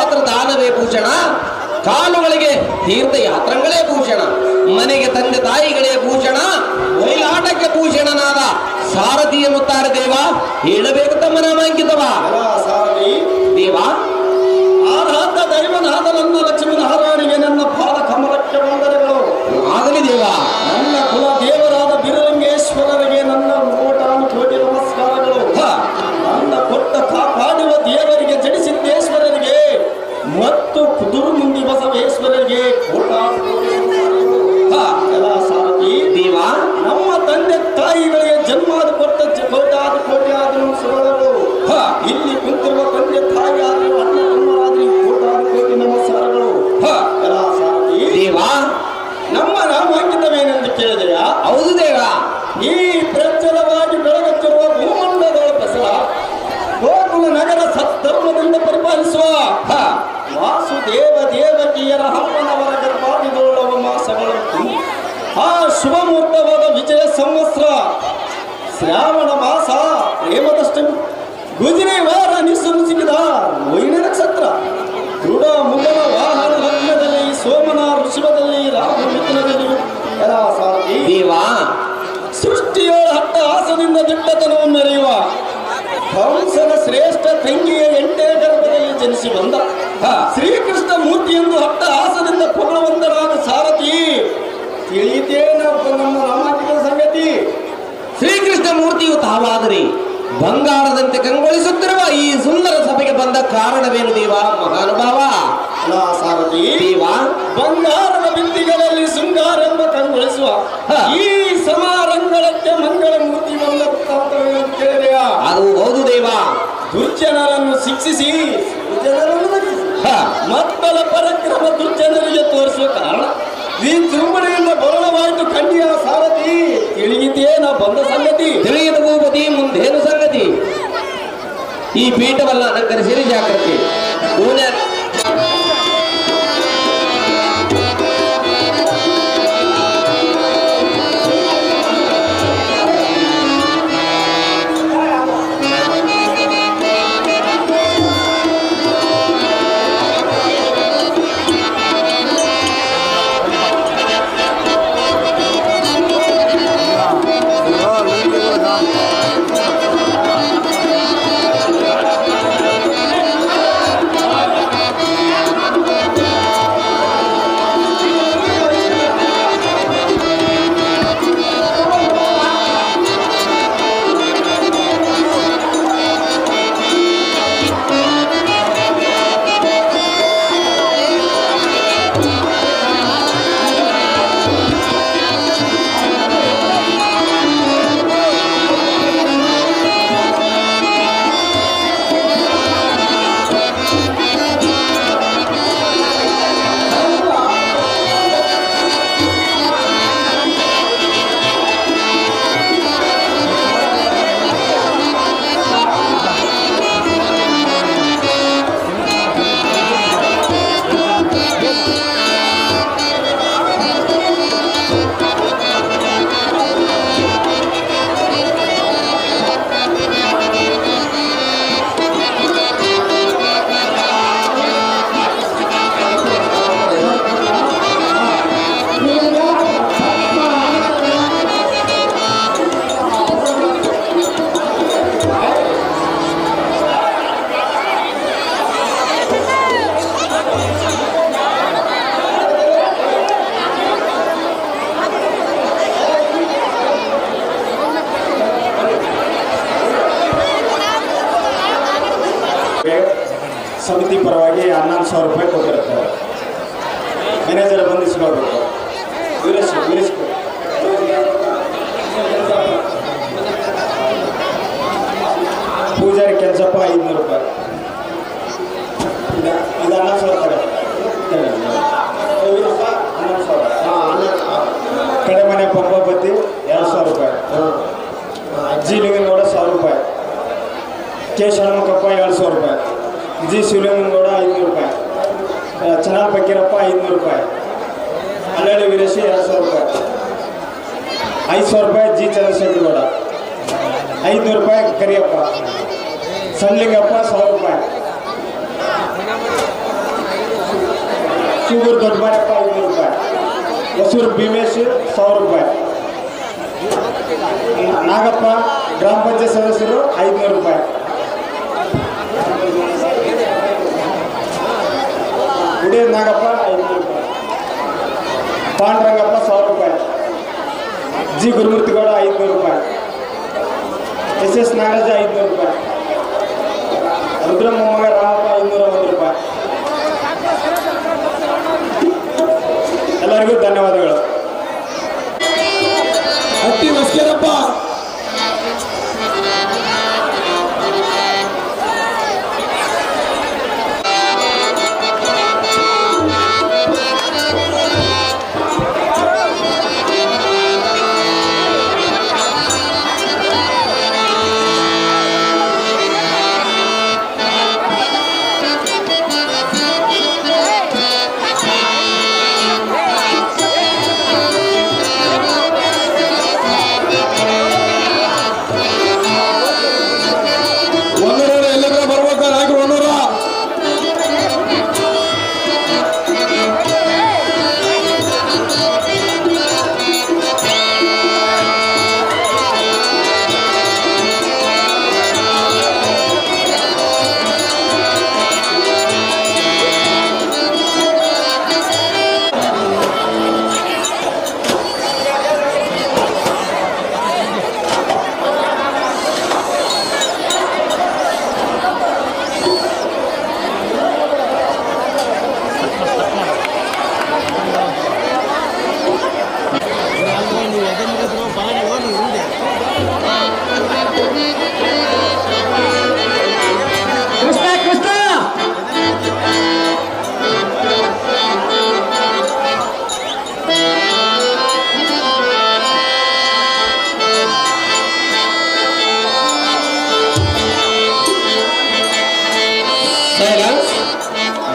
ಮಾತ್ರ ದಾನವೇ ಭೂಷಣ, ಕಾಲುಗಳಿಗೆ ತೀರ್ಥಯಾತ್ರಗಳೇ ಭೂಷಣ, ಮನೆಗೆ ತಂದೆ ತಾಯಿಗಳೇ ಭೂಷಣ, ಒಯ್ಲಾಟಕ್ಕೆ ಭೂಷಣನಾದ ಸಾರಥಿ ಎನ್ನುತ್ತಾರೆ ದೇವ. ಹೇಳಬೇಕು ತಮ್ಮ ನಾಮಾಂಕಿತವ ಸಾರಥಿ ದೇವ. ಆರಾಧ ದೈವನಾದ ನನ್ನ ಲಕ್ಷ್ಮೀನಾರಾಯಣಿಗೆ ನನ್ನ ಪಾದ ಕಮಲಕ್ಕೆ ವಂದನೆಗಳು ಆಗಲಿ ದೇವ. ನನ್ನ ಕುಲ ದೇವರಾದ ಬಿರಲಿಂಗೇಶ್ವರರಿಗೆ ನನ್ನ ಕೋಟಾನು ಕೋಟಿ ನಮಸ್ಕಾರಗಳು. ನನ್ನ ಕೊಟ್ಟ ಕಾಪಾಡುವ ದೇವರಿಗೆ ಜಡಿಸಿದ್ದೇಶ್ವರರಿಗೆ ಮತ್ತು ದುರ್ಮುಂದಿ ಬಸವೇಶ್ವರರಿಗೆ ಕೋಟಾನು ಕೋಟಿ ನಮಸ್ಕಾರಗಳು. ಸಾರಥಿ ದೇವ, ನಮ್ಮ ತಂದೆ ತಾಯಿಗಳಿಗೆ ಜನ್ಮಾದ ಕೊಟ್ಟ ಕೋಟಾನು ಕೋಟಿ ನಮಸ್ಕಾರಗಳು. ಇಲ್ಲಿ ಕುಂತಿರುವ ತಂದೆ ತಾಯಿ ಆದರೂ ಅಣ್ಣ ತಮ್ಮರಾದ್ರೂ ಕೋಟಾನು ಕೋಟಿ ನಮಸ್ಕಾರಗಳು. ಸಾರಥಿ ದೇವ, ನಮ್ಮ ನಾಮಾಂಕಿತವೇನೆಂದು ಕೇಳಿದೆಯಾ? ಹೌದು ದೇವ. ಈ ಪ್ರಜ್ವಲವಾಗಿ ಬೆಳಗುತ್ತಿರುವ ಭೂಮಂಡಲದ ಪ್ರಸರ ಗೋಕುಲ ನಗರ ಸದ್ಧರ್ಮದಿಂದ ಪರಿಪಾಲಿಸುವ ವಾಸುದೇವ ದೇವಕಿಯರ ಹಮ್ಮನವರ ಗರ್ಭಾದಿದೊಳ್ಳುವ ಮಾಸಗಳಂತೂ ಆ ಶುಭ ಮುಹೂರ್ತವಾದ ವಿಜಯ ಸಂವತ್ಸರ ಶ್ರಾವಣ ಮಾಸ ಪ್ರೇಮದಷ್ಟಮಿ ಗುಜರಿ ವಾರ ನಿಸ್ಸಂಸಿಗಿದ ಮೊಯ್ನ ನಕ್ಷತ್ರ ದೃಢ ಮುಗನ ವಾಹನ ಲಗ್ನದಲ್ಲಿ ಸೋಮನ ಋಷಭದಲ್ಲಿ ರಾಹು ಮಿಥುನದಲ್ಲಿ ಸಾರಥಿ ದೇವ, ಸೃಷ್ಟಿಯೋಳ ಹಟ್ಟ ಹಾಸದಿಂದ ದಿಟ್ಟತನವ ಮೆರೆಯುವ ಹಂಸನ ಶ್ರೇಷ್ಠ ತಂಗಿಯ ಎಂಟೇ ಗರ್ಭದಲ್ಲಿ ಜನಿಸಿ ಬಂದ ಶ್ರೀಕೃಷ್ಣ ಮೂರ್ತಿಯೆಂದು ಹಟ್ಟ ಹಾಸದಿಂದ ಪೊಗಳವಂತನಾದ ಸಾರಥಿ ತಿಳಿತೇನಪ್ಪ ನಮ್ಮ ನಾಮಾಂಕಿತ ಸಂಗತಿ. ಶ್ರೀಕೃಷ್ಣ ಮೂರ್ತಿಯು ತಾವಾದರೆ ಬಂಗಾರದಂತೆ ಕಂಗೊಳಿಸುತ್ತಿರುವ ಈ ಸುಂದರ ಸಭೆಗೆ ಬಂದ ಕಾರಣವೇನು ದೇವ ಮಹಾನುಭಾವ? ಸಾರಥಿ ದೇವ, ಬಂಗಾರದ ಬಿಂದಿಗಳಲ್ಲಿ ಶೃಂಗಾರ ಎಂಬ ಕಂಗೊಳಿಸುವ ಈ ಸಮಾರಂಗಕ್ಕೆ ಮಂಗಳ ಮೂರ್ತಿ ಬಂದ ವೃತ್ತಾಂತವೇನು ಕೇಳಿದೆಯಾ? ಅದು ಹೌದು ದೇವ. ದುರ್ಜನರನ್ನು ಶಿಕ್ಷಿಸಿ ಮಕ್ಕಳ ಪರಕ್ರಮ ದುರ್ಜನರಿಗೆ ತೋರಿಸುವ ಕಾರಣ ಈ ಚುಂಬನೆಯಿಂದ ಬರಳವಾಯಿತು ಕಣ್ಣಿಯ ಸಾರಥಿ ತಿಳಿಯಿತೇನ ಬಂದ ಸಂಗತಿ. ತಿಳಿಯದ ಭೂಪತಿ, ಮುಂದೇನು ಸಂಗತಿ? ಈ ಪೀಠವನ್ನ ಅಲಂಕರಿಸಿರಿ ಜಾಗ್ರತೆ. ಸಮಿತಿ ಪರವಾಗಿ 11,000 ರೂಪಾಯಿ ಕೊಟ್ಟಿರ್ತಾರೆ. ಮ್ಯಾನೇಜರ್ ಬಂದು ಇಸ್ಕೊಳ್ಬೇಕು. ಪೂಜಾರಿ ಕೆಲಸಪ್ಪ 500 ರೂಪಾಯಿ. ಇದು 11,000 ಕಡೆ ಮನೆ ಪಪ್ಪ ಬತ್ತಿ 2,000 ರೂಪಾಯಿ. ಅಜ್ಜಿ ಲಿಂಗನಗೌಡ 1,000 ರೂಪಾಯಿ. ಕೆ ಶರಣಮಕ್ಕಪ್ಪ 2,000 ರೂಪಾಯಿ. ಜಿ ಶಿವಲಿಂಗನಗೌಡ 500 ರೂಪಾಯಿ. ಚೆನ್ನಾಗಿ ಬಕ್ಕೀರಪ್ಪ 500 ರೂಪಾಯಿ. ಅಲ್ಲಳ್ಳಿ ವೀರೇಶಿ 2,000 ರೂಪಾಯಿ. 500 ರೂಪಾಯಿ ಜಿ ಚಂದ್ರಶೇಖರಗೌಡ. 500 ರೂಪಾಯಿ ಕರಿಯಪ್ಪ. ಸಣ್ಲಿಂಗಪ್ಪ 1,000 ರೂಪಾಯಿ. ಸೂಗೂರು ದೊಡ್ಡಬಾರಪ್ಪ 500 ರೂಪಾಯಿ. ಹೊಸೂರು ಭೀಮೇಶ್ 1000 ರೂಪಾಯಿ. ನಾಗಪ್ಪ ಗ್ರಾಮ ಪಂಚಾಯತ್ ಸದಸ್ಯರು 500 ರೂಪಾಯಿ. ಗುಡಿಯ ನಾಗಪ್ಪ 500 ರೂಪಾಯಿ. ಪಾಂಡುರಂಗಪ್ಪ 1000 ರೂಪಾಯಿ. ಜಿ ಗುರುಮೂರ್ತಿಗೌಡ 500 ರೂಪಾಯಿ. SS ನಾಗರಾಜ 500 ರೂಪಾಯಿ. ರುದ್ರಮ್ಮ ಮಗ ರಾಮಪ್ಪ 201 ರೂಪಾಯಿ. ಎಲ್ಲರಿಗೂ ಧನ್ಯವಾದಗಳು. ಹಟ್ಟಿ ಮಸ್ಕೇರಪ್ಪ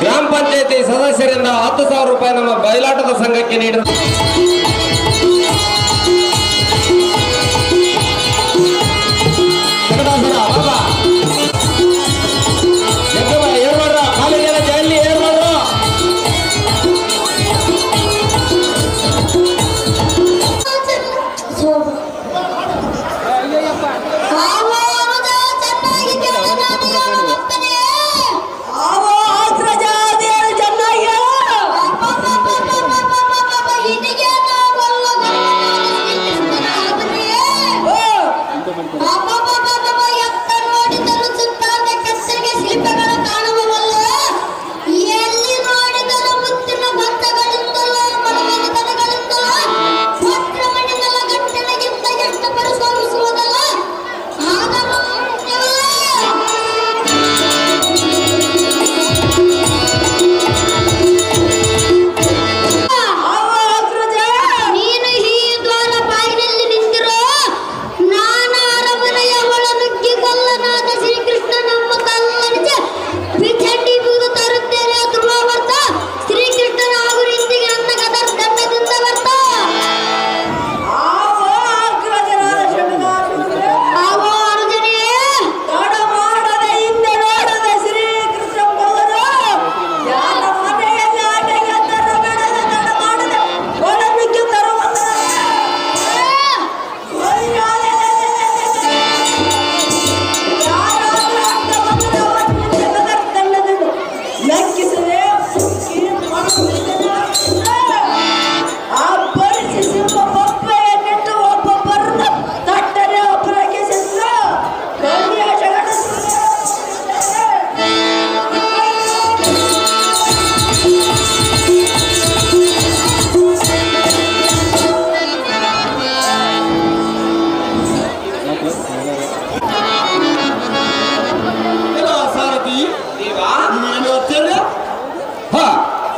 ಗ್ರಾಮ ಪಂಚಾಯತಿ ಸದಸ್ಯರಿಂದ 10,000 ರೂಪಾಯಿ ನಮ್ಮ ಬಯಲಾಟದ ಸಂಘಕ್ಕೆ ನೀಡಿದ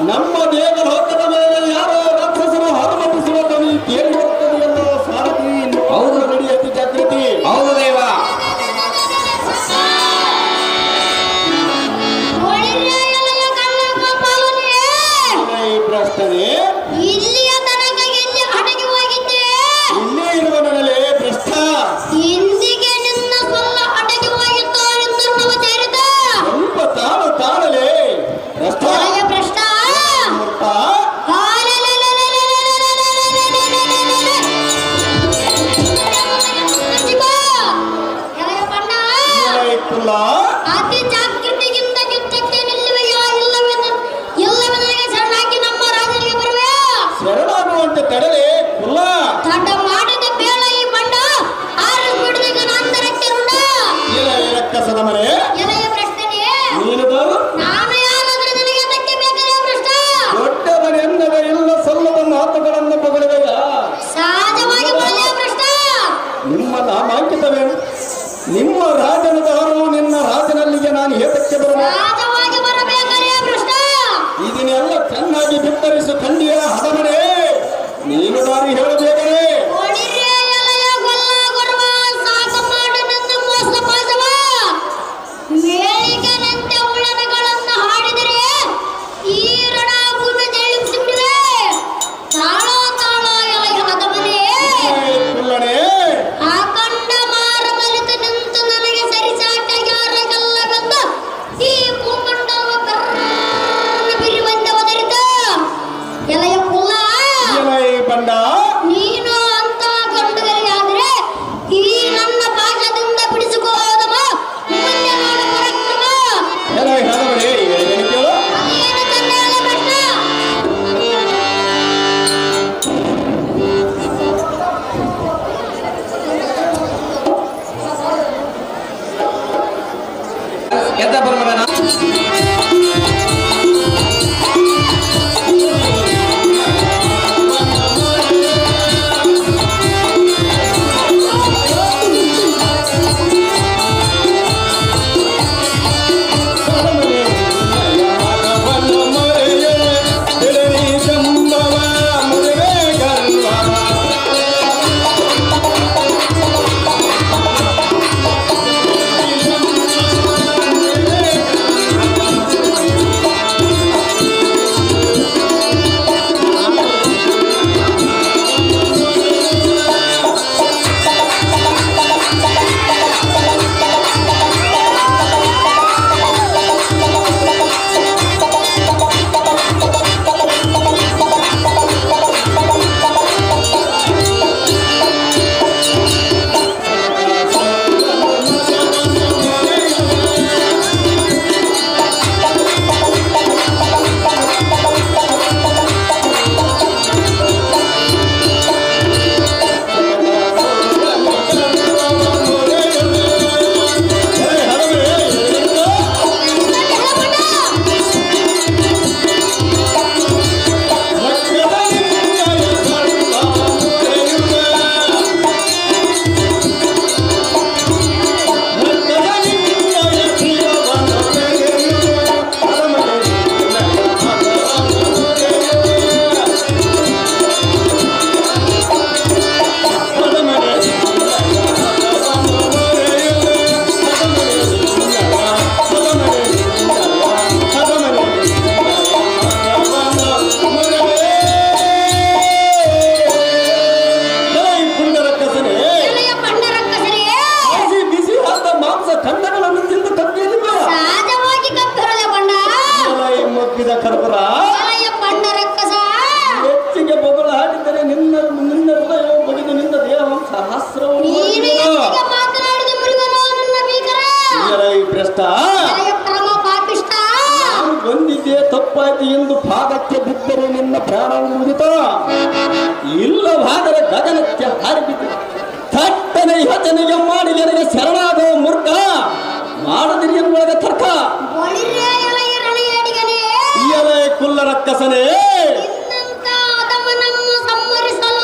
ನಮ್ಮ ದೇವಲೋಕದ ಮೇಲೆ ಯಾರೋ ರಾಕ್ಷಸರು ಹನುಮಂತಿಸುವ ಧ್ವನಿ ಕೇಳಿ ಹೋಗ್ತದೆ ಎಂದು ಸಾರಥಿ ಹೌದು ನಡಿ ಅತಿ ಜಾಗೃತಿ. ಹೌದು ದೇವ. ಪ್ರಶ್ನೆ ಇಲ್ಲಿಯ ತನಕ ಎಲ್ಲಿ ಅಡಗಿ ಹೋಗಿದ್ದೆ? ಇಲ್ಲೇ ಇರುವ ನನಗೆ ಭ್ರಷ್ಟ ಇಂದಿಗೆ ನಿನ್ನ ಸೊಲ್ಲ ಅಡಗಿ ಹೋಗಿತ್ತು ಎಂದು ನಾವು ಸೇರಿದ ಸ್ವಲ್ಪ ತಾಳಲೇ ಭ್ರಷ್ಟ ಭ್ರಷ್ಟ ತಡಲೆ ಕುಲ್ಲ ತಡ ಮಾಡಿದ ಬೇಳ ಈ ಬಂಡ ಆರಿಸ್ಬಿಡ್ದೀಗ ನಂತರಕ್ಕೆ ರುಂಡ ಎಲೆ ರಕ್ಕಸದ ಮನೆ ಎಲೆಯ ಪ್ರಶ್ನೆ ನೀನದು ನಾನು ಯಾರಾದ್ರೂ ನಿನಗೆ ತಕ್ಕೆ ಬೇಕಲ್ಲ ಪ್ರಶ್ನ ದೊಡ್ಡವನೆನ್ನದ ಇಲ್ಲ ಸಲ್ಲದ ಮಾತುಗಳನ್ನು ಬಗಲುವೆಯ ಸಹಜವಾಗಿ ಬರಲಿಯ ಪ್ರಶ್ನ ನಿಮ್ಮ ನಾಮಾಂಕಿತವೇನು ನಿಮ್ಮ ರಾಜನದಾರು ನಿನ್ನ ರಾಜನಲ್ಲಿಗೆ ನಾನು ಏತಕ್ಕೆ ಬರಬೇಕು ಸಹಜವಾಗಿ ಬರಬೇಕಲ್ಲ ಪ್ರಶ್ನ ಇದನ್ನೆಲ್ಲ ಚೆನ್ನಾಗಿ ಬಿತ್ತರಿಸು ಖಂಡಿಯ ಹದಮನೆ ನೀನು ದಾರಿ ಹೇಳಬೇಕೇ ಒಡಿರೆ ಎಲೆಯ ಗೊಲ್ಲ ಗೊರವ ಸಾಕ ಮಾಡನಂದು ಮೋಸ ಪಾಸವ ಮೇಳಿಗನಂತೆ ಉಳ್ಳನಗಳನ್ನು ಹಾಡಿದರೆ ಈ ರಣ ಭೂಮಿ ಜಯಿಸಿಬಿಡಿದೆ ತಾಳ ತಾಳ ಎಲೆಯ ಹದಮನೆ ಕುಲ್ಲಣೆ ಆಕಂಡ ಮಾರ ಬಲಿತು ನಿಂತು ನನಗೆ ಸರಿಸಾಟ ಯಾರಗೆಲ್ಲ ಬಂದ ಈ ಭೂಮಂಡಲ ಬಿರುವಂತೆ ಒದರಿತ ಎಲೆಯ ಕುಲ್ಲ ಎಲೈ ಬಂಡ ನೀನು ಅಂತ ಗಂಡುಗರಿಗಾದ್ರೆ ಈ ನನ್ನ ಭಾಷದಿಂದ ಬಿಡಿಸಿಕೊಳ್ಳೋದಮ್ಮ ಮುಂದೆ ನೋಡು ಪರಾಕ್ರಮ ಎಲೈ ಹದಮನೆ ಹೇಳಿದನು ಕೇಳು ಅದೇನು ತಂದೆ ಅಲ್ಲ ಪ್ರಶ್ನ ಎದ್ದ ಬರ್ಮಗನ ಎಲೆಯ ಪಂಡರಕ್ಕಸರೇ ಬಿಸಿ ಬಿಸಿ ಆದ ಮಾಂಸ ಖಂಡಗಳನ್ನು ತಿಂದು ಕಪ್ಪಿಯಲಿಲ್ಲ ಸಹಜವಾಗಿ ಕಪ್ಪಿರಲೆ ಬಂಡ ಎಲೈ ಮಪ್ಪಿದ ಕರ್ಪುರ ಎಲೆಯ ಪಂಡರಕ್ಕಸ ಹೆಚ್ಚಿಗೆ ಬೊಗಳು ಹಾಡಿದರೆ ನಿನ್ನ ನಿನ್ನ ಹೃದಯವು ಬಗೆದು ನಿನ್ನ ದೇಹವು ಸಹಸ್ರವು ನೀನು ಎಲ್ಲಿಗೆ ಮಾತನಾಡಿದ ಮುರಿವನು ನನ್ನ ಭೀಕರ ಎಲೈ ಭ್ರಷ್ಟ ಎಲೆಯ ಪರಮ ಪಾಪಿಷ್ಟ ನಾನು ಬಂದಿದ್ದೆ ತಪ್ಪಾಯ್ತು ಎಂದು ಪಾದಕ್ಕೆ ಬಿದ್ದರೆ ನಿನ್ನ ಪ್ರಾಣವು ಮುಗಿತ ಇಲ್ಲವಾದರೆ ಗಗನಕ್ಕೆ ಹಾರಿಬಿದ್ದು ಥಟ್ಟನೆ ಯೋಚನೆಗೆ ಮಾಡಿ ನನಗೆ ಶರಣಾದ ಮೂರ್ಖ ಮಾಡದಿರಿ ಎಂಬೊಳಗೆ ತರ್ಕ ಒಳಿರೆ ಎಲೆಯ ರಣೆಯಡಿಗನೇ ಎಲೆ ಕುಲ್ಲ ರಕ್ಕಸನೇ ಇನ್ನಂತ ಅದಮನನ್ನು ಸಂಹರಿಸಲು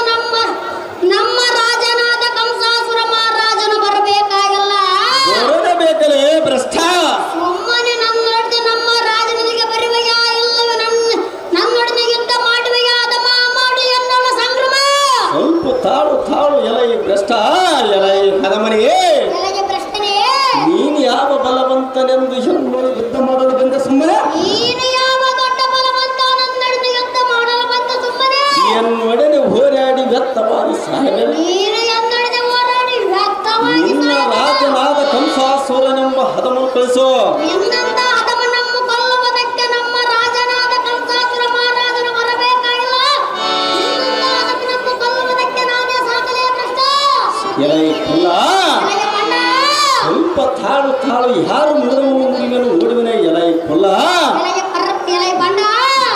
ನಮ್ಮ ರಾಜನಾದ ಕಂಸಾಸುರ ಮಹಾರಾಜನು ಬರಬೇಕಾಗಲ್ಲ ಹೊರಡಬೇಕಲೇ ಭ್ರಷ್ಟ ಸುಮ್ಮನೆ ನನ್ನೊಡನೆ ನಮ್ಮ ರಾಜನಿಗೆ ಬರುವೆಯಾ ಇಲ್ಲವೇ ನನ್ನೊಡನೆ ಯುದ್ಧ ಮಾಡುವೆಯಾ ಅದಮ ಮಾಡಿ ಎನ್ನೋಣ ಸಂಭ್ರಮ ಸ್ವಲ್ಪ ತಾಳು ತಾಳು ಎಲೈ ಭ್ರಷ್ಟ ಎಲೈ ಹದಮನೆಯೇ ಎಲೆಗೆ ಪ್ರಶ್ನೆ ನೀನು ಯಾವ ಬಲವಂತನೆಂದು ಹೆಣ್ಣು ಯುದ್ಧ ಮಾಡಲು ಬಂದ ಸುಮ್ಮನೆ ನೀನು ಯಾವ ದೊಡ್ಡ ಬಲವಂತ ನನ್ನೊಡನೆ ಯುದ್ಧ ಮಾಡಲು ಬಂದ ಸುಮ್ಮನೆ ಎನ್ನೊಡನೆ ಹೋರಾಡಿ ವ್ಯರ್ಥವಾಗಿ ಸಾಯಬೇಕು ನೀನು ಎನ್ನೊಡನೆ ಹೋರಾಡಿ ವ್ಯರ್ಥವಾಗಿ ನಿನ್ನ ರಾಜನಾದ ಕಂಸಾಸುರನೆಂಬ ಹದಮನ್ನು ಕಳಿಸು ನಿನ್ನಂತ ಅದಮನನ್ನು ಕೊಲ್ಲುವುದಕ್ಕೆ ನಮ್ಮ ರಾಜನಾದ ಕಂಸಾಸುರ ಮಹಾರಾಜನು ಬರಬೇಕಾಗಿಲ್ಲ ನಿನ್ನಂತ ಅದಮನನ್ನು ಕೊಲ್ಲುವುದಕ್ಕೆ ನಾನೇ ಸಾಕಲೇ ಪ್ರಶ್ನ ಎಲೈ ಕುಲ್ಲ ಎಲೆಯ ಬಣ್ಣ ಸ್ವಲ್ಪ ತಾಳು ತಾಳು ಯಾರು ಮುರಿದವನು ಮುರಿವನು ಓಡುವನೇ ಎಲೈ ಕುಲ್ಲ ಎಲೆಯ ಬಣ್ಣ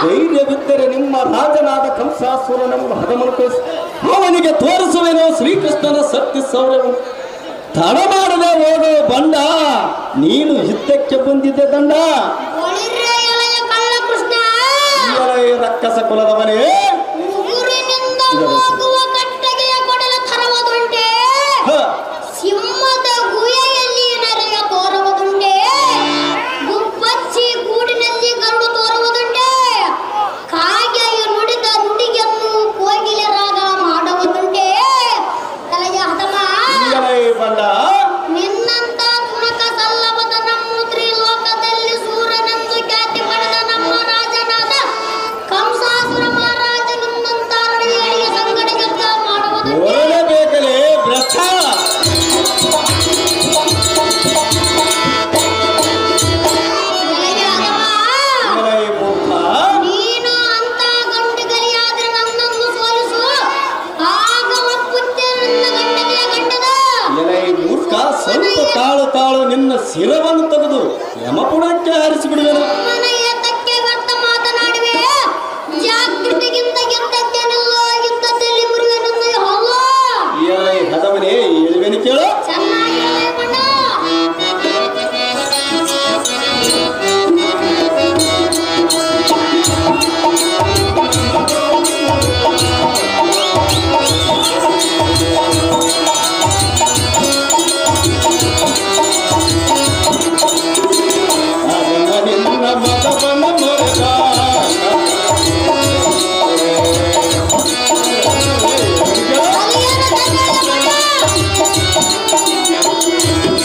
ಧೈರ್ಯ ಧೈರ್ಯವಿದ್ದರೆ ನಿಮ್ಮ ರಾಜನಾದ ಕಂಸಾಸುರನೆಂಬ ಹದಮನು ಕಳಿಸಿ ಅವನಿಗೆ ತೋರಿಸುವೆನು ಶ್ರೀಕೃಷ್ಣನ ಸತ್ಯ ಸೌರ್ಯವು. ತಡ ಮಾಡದೆ ಹೋಗೋ ಬಂಡ, ನೀನು ಯುದ್ಧಕ್ಕೆ ಬಂದಿದ್ದೆ ದಂಡ. ಒಳಿರ್ರೆ ಎಳೆಯ ಕಳ್ಳ ಕೃಷ್ಣ, ಎಳೆಯ ರಕ್ಕಸ ಕುಲದವನೇ, ಉಗುರಿನಿಂದ ಹೋಗುವ ಕಟ್ಟಗೆಯ ಕೊಡಲ ತರುವುದುಂಟೆ, ಸಿಂಹದ ಗುಹೆಯಲ್ಲಿ ನರೆಯ ತೋರುವುದುಂಟೆ, ಗುಬ್ಬಚ್ಚಿ ಗೂಡಿನಲ್ಲಿ ಗರುಡು ತೋರುವುದುಂಟೆ, ಕಾಗೆಯ ನುಡಿದ ನುಡಿಯನ್ನು ಕೋಗಿಲೆ ರಾಗ ಮಾಡುವುದುಂಟೆ. ಎಳೆಯ ಹದಮ, ಎಳೆಯ ಬಂಡ, ನಿನ್ನಂತ ತುಣಕ ಸಲ್ಲವದ ನಮ್ಮ ತ್ರಿಲೋಕದಲ್ಲಿ ಸೂರ್ಯನೆಂದು ಖ್ಯಾತಿ ಪಡೆದ ನಮ್ಮ ರಾಜನಾದ ಕಂಸಾಸುರ ಮಹಾರಾಜ ನಿನ್ನಂತ ಅರಳಿಯ ಸಂಗಡ ಯುದ್ಧ ಮಾಡುವುದು. ಓಡಬೇಕಲೇ ಭ್ರಷ್ಟ. ಎಳೆಯ ಮೂರ್ಖ, ನೀನು ಅಂತ ಗಂಡುಗರಿಯಾದ್ರೆ ನನ್ನನ್ನು ಸೋಲಿಸು, ಆಗ ಒಪ್ಪುತ್ತೆ ನನ್ನ ಗಂಡನೆಯ ಗಂಡದ. ಎಲೆಯ ಮೂರ್ಖ, ಸ್ವಲ್ಪ ತಾಳು ನಿನ್ನ ಶಿರವನ್ನು ತೆಗೆದು ಯಮಪುರಕ್ಕೆ ಹಾರಿಸಿಬಿಡುವೆನು. ಮನ ಏತಕ್ಕೆ ವ್ಯರ್ಥ ಮಾತನಾಡುವೆ, ಜಾಗೃತಿಗಿಂತ ಯುದ್ಧಕ್ಕೇನಿಲ್ಲ, ಯುದ್ಧದಲ್ಲಿ ಮುರಿವೆ ನನ್ನ ಹಲ್ಲ. ಎಲೆಯ ಹದವನೇ, ಹೇಳುವೆನು ಕೇಳು. ಚೆನ್ನಾಗಿ ಹೇಳಿ ಬಣ್ಣ. ಅದನ್ನ ನಿನ್ನ ಮತವನ್ನು ಮರೆತ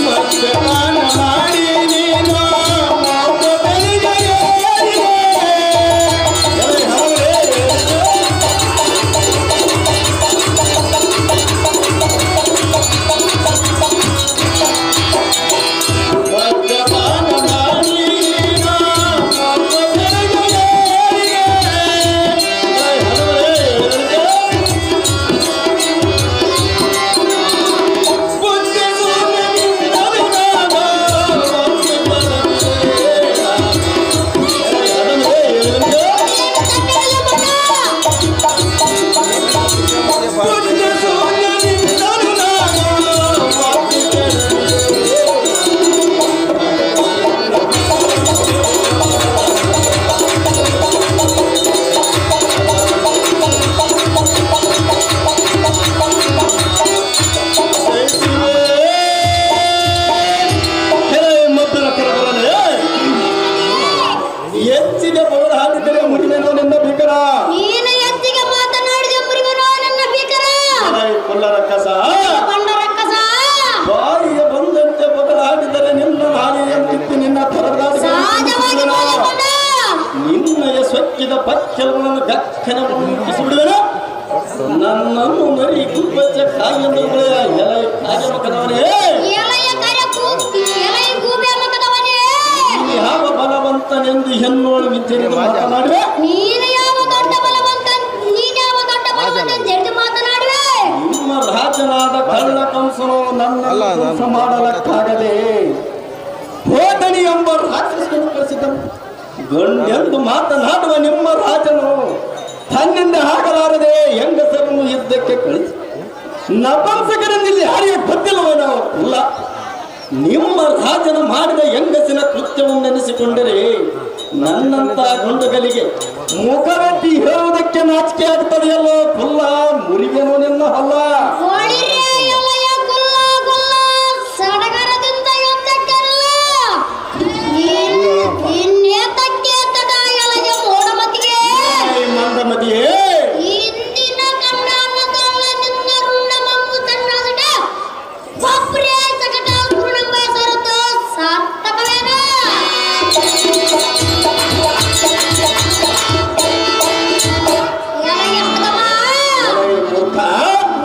ಮದ್ಯಪಾನ ಮಾಡಿ ನೀನು ಮೋಸದಲ್ಲಿಗೆ ಏರಿದೆ. ಎಲೆ ಹರವೇ, ಮದ್ಯಪಾನ ಮಾಡಿ ನೀನು ಮೋಸದಲ್ಲಿಗೆ ಏರಿದೆ. ಎಲೆ ಹರವೇ, ಹೆಚ್ಚಿಗೆ ಬಗಲು ಹಾಕಿದರೆ ಮುರಿವೆನೋ ನಿನ್ನ ಭೀಕರ. ನೀನು ಎತ್ತಿಗೆ ಮಾತನಾಡಿದ ಮುರಿವನೋ ನನ್ನ ಭೀಕರ. ಕೊಲ್ಲರ ಕಸ ಬಂಡ ರಕ್ಕಸ, ಬಾಯಿಗೆ ಬಂದಂತೆ ಬಗಲು ಹಾಕಿದರೆ ನಿನ್ನ ನಾಲಿಗೆಯಂತಿತ್ತು ನಿನ್ನ ಸಹಜವಾಗಿ ಮಾಡಿಕೊಂಡ. ನಿನ್ನಯ ಸೊಕ್ಕಿದ ಪಚ್ಚಲಗಳನ್ನು ಗಕ್ಕನೆ ಮುಟ್ಟಿಸಿಬಿಡುವೆನು. ನನ್ನನ್ನು ಮರಿ ಗುಬ್ಬಚ್ಚ ಕಾಯಿಯನ್ನು ಎಲೆ ಕಾಗೆ ಮಕ್ಕದವನೇ, ಎಳೆಯ ಎಳೆಯ ಗೂಬೆ ಮಗದವನೇ, ಯಾವ ಬಲವಂತನೆಂದು ಹೆಣ್ಣೋಳು ವಿದ್ಯೆಯನ್ನು ಮಾತನಾಡುವೆ. ನೀನು ಯಾವ ದೊಡ್ಡ ಬಲವಂತ, ನೀನು ಯಾವ ದೊಡ್ಡ ಬಲವಂತ ಜಡ್ದು ಮಾತನಾಡುವೆ. ನಿಮ್ಮ ರಾಜನಾದ ಕಳ್ಳ ಕಂಸನು ನನ್ನ ಧ್ವಂಸ ಮಾಡಲಕ್ಕಾಗದೆ ಹೋದಣಿ ಎಂಬ ರಾಕ್ಷಸನ್ನು ಕಳಿಸಿದನು. ಗಂಡೆಂದು ಮಾತನಾಡುವ ನಿಮ್ಮ ರಾಜನು ತನ್ನಿಂದ ಹಾಕಲಾರದೆ ಹೆಂಗಸರನ್ನು ಯುದ್ಧಕ್ಕೆ ಕಳಿಸಿ ನಪಂಸಕರನ್ನಿಲ್ಲಿ ಯಾರಿಗೆ ಗೊತ್ತಿಲ್ಲವನೋ ಇಲ್ಲ. ನಿಮ್ಮ ರಾಜನ ಮಾಡಿದ ಹೆಂಗಸಿನ ಕೃತ್ಯವನ್ನು ನೆನೆಸಿಕೊಂಡರೆ ನನ್ನಂತ ಗಂಡುಗಳಿಗೆ ಮುಖವೆತ್ತಿ ಹೇಳುವುದಕ್ಕೆ ನಾಚಿಕೆ ಆಗ್ತದೆಯಲ್ಲೋ. ಕುಲ್ಲ ಮುರಿಗೆನೋ ನಿನ್ನ ಹಲ್ಲ. ಒಳಿರೆ ಎಳೆಯ ಗುಲ್ಲ ಗುಲ್ಲ, ಸಡಗರದಿಂದ ಯುದ್ಧಕ್ಕೆಲ್ಲ. ಇನ್ನೇತಕ್ಕೆ ತಡ ಎಳೆಯ ಮೋಡಮತಿಗೆ, ಮಂದಮತಿಯೇ, ಇಂದಿನ ಕಣ್ಣಾನದಲ್ಲ ನಿನ್ನ ರುಂಡ ಮಂಗು ತನ್ನಗಡ ಒಬ್ರೇ ಸಕಟ ಗುಣಂಬ ಸರುತ್ತ ಸಾರ್ಥಕವೇನ. ಎಳೆಯ ಹದಮ, ಮೂರ್ಖ,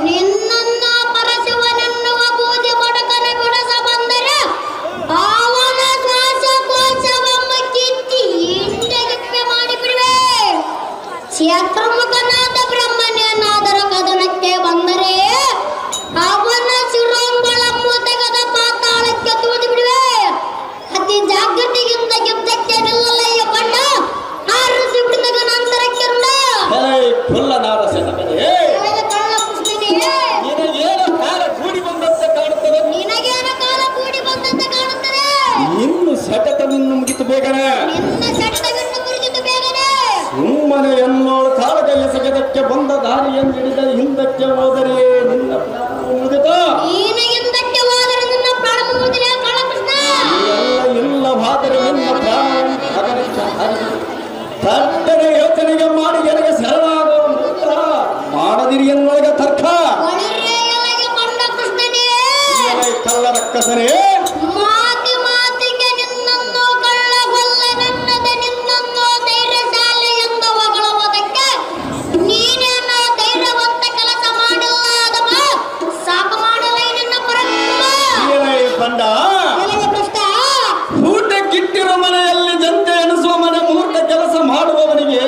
ನಿನ್ನನ್ನ ಪರಶಿವನೆನ್ನುವ ಬೂದಿ ಬಡಕನ ಗುಡಸ ಬಂದರೆ ಅವನ ಶ್ವಾಸಕೋಶವಮ್ಮ ಕಿತ್ತಿ ಇಂಟೆಗೆ ಮಾಡಿಬಿಡುವೆ. ಚತುರ್ಮುಖನಾದ ಬ್ರಹ್ಮನೇನಾದರ ಕದನಕ್ಕೆ ಬಂದರೆ ಅವನ ಶಿರೋಂಗಳಮ್ಮು ತೆಗೆದ ಪಾತಾಳಕ್ಕೆ ತೂದು ಬಿಡುವೆ. ಅತಿ ಜಾಗೃತಿಯಿಂದ ಯುದ್ಧಕ್ಕೆ ನಿಲ್ಲಲಯ್ಯ ಬಂಡ ಆರಿಸಿ ಬಿಡಿದ ನಂತರ ಎನ್ನೋಳು ಕಾಳಗ ಎಸಗದಕ್ಕೆ ಬಂದ ದಾರಿಯನ್ನು ಹಿಡಿದ ಹಿಂದಕ್ಕೆ ಹೋದರೆ ನಿನ್ನ ಪ್ರಾಣ ಮುಗಿದ ನೀನು ಹಿಂದಕ್ಕೆ ಹೋದರೆ ನಿನ್ನ ಪ್ರಾಣ ಮುಗಿದಿದೆ ಕಾಳಕೃಷ್ಣ. ಇಲ್ಲವಾದರೆ ನಿನ್ನ ಪ್ರಾಣ ತಟ್ಟನೆ ಯೋಚನೆಗೆ ಮಾಡಿ ನನಗೆ ಶರಣಾಗುವ ಮುಕ್ತ ಮಾಡದಿರಿ ಎನ್ನೊಳಗ ತರ್ಕ ಒಳಿರೆ ಎಲೆಗೆ ಕೊಂಡ ಕೃಷ್ಣನೇ, ಕಲ್ಲ ರಕ್ಕಸನೇ ಮಾತಿ ಮಾತಿಗೆ ನಿನ್ನನ್ನು ಕಳ್ಳಗೊಲ್ಲ ನನ್ನದೆ ನಿನ್ನನ್ನು ಧೈರ್ಯಶಾಲಿ ಎಂದು ಹೊಗಳುವುದಕ್ಕೆ ನೀನೇನೋ ಧೈರ್ಯವಂತ ಕೆಲಸ ಮಾಡಿಲ್ಲ ಅದಮ್ಮ ಸಾಕು ಮಾಡಲ್ಲ ನಿನ್ನ ಪರಾಕ್ರಮ. ಬಂಡ ಎಲೆಗೆ ಕೃಷ್ಣ ಊಟ ಕಿಟ್ಟಿರೋ ಮನೆಯಲ್ಲಿ ಜನತೆ ಎನಿಸುವ ಮನೆ ಮುಹೂರ್ತ ಕೆಲಸ ಮಾಡುವವನಿಗೆ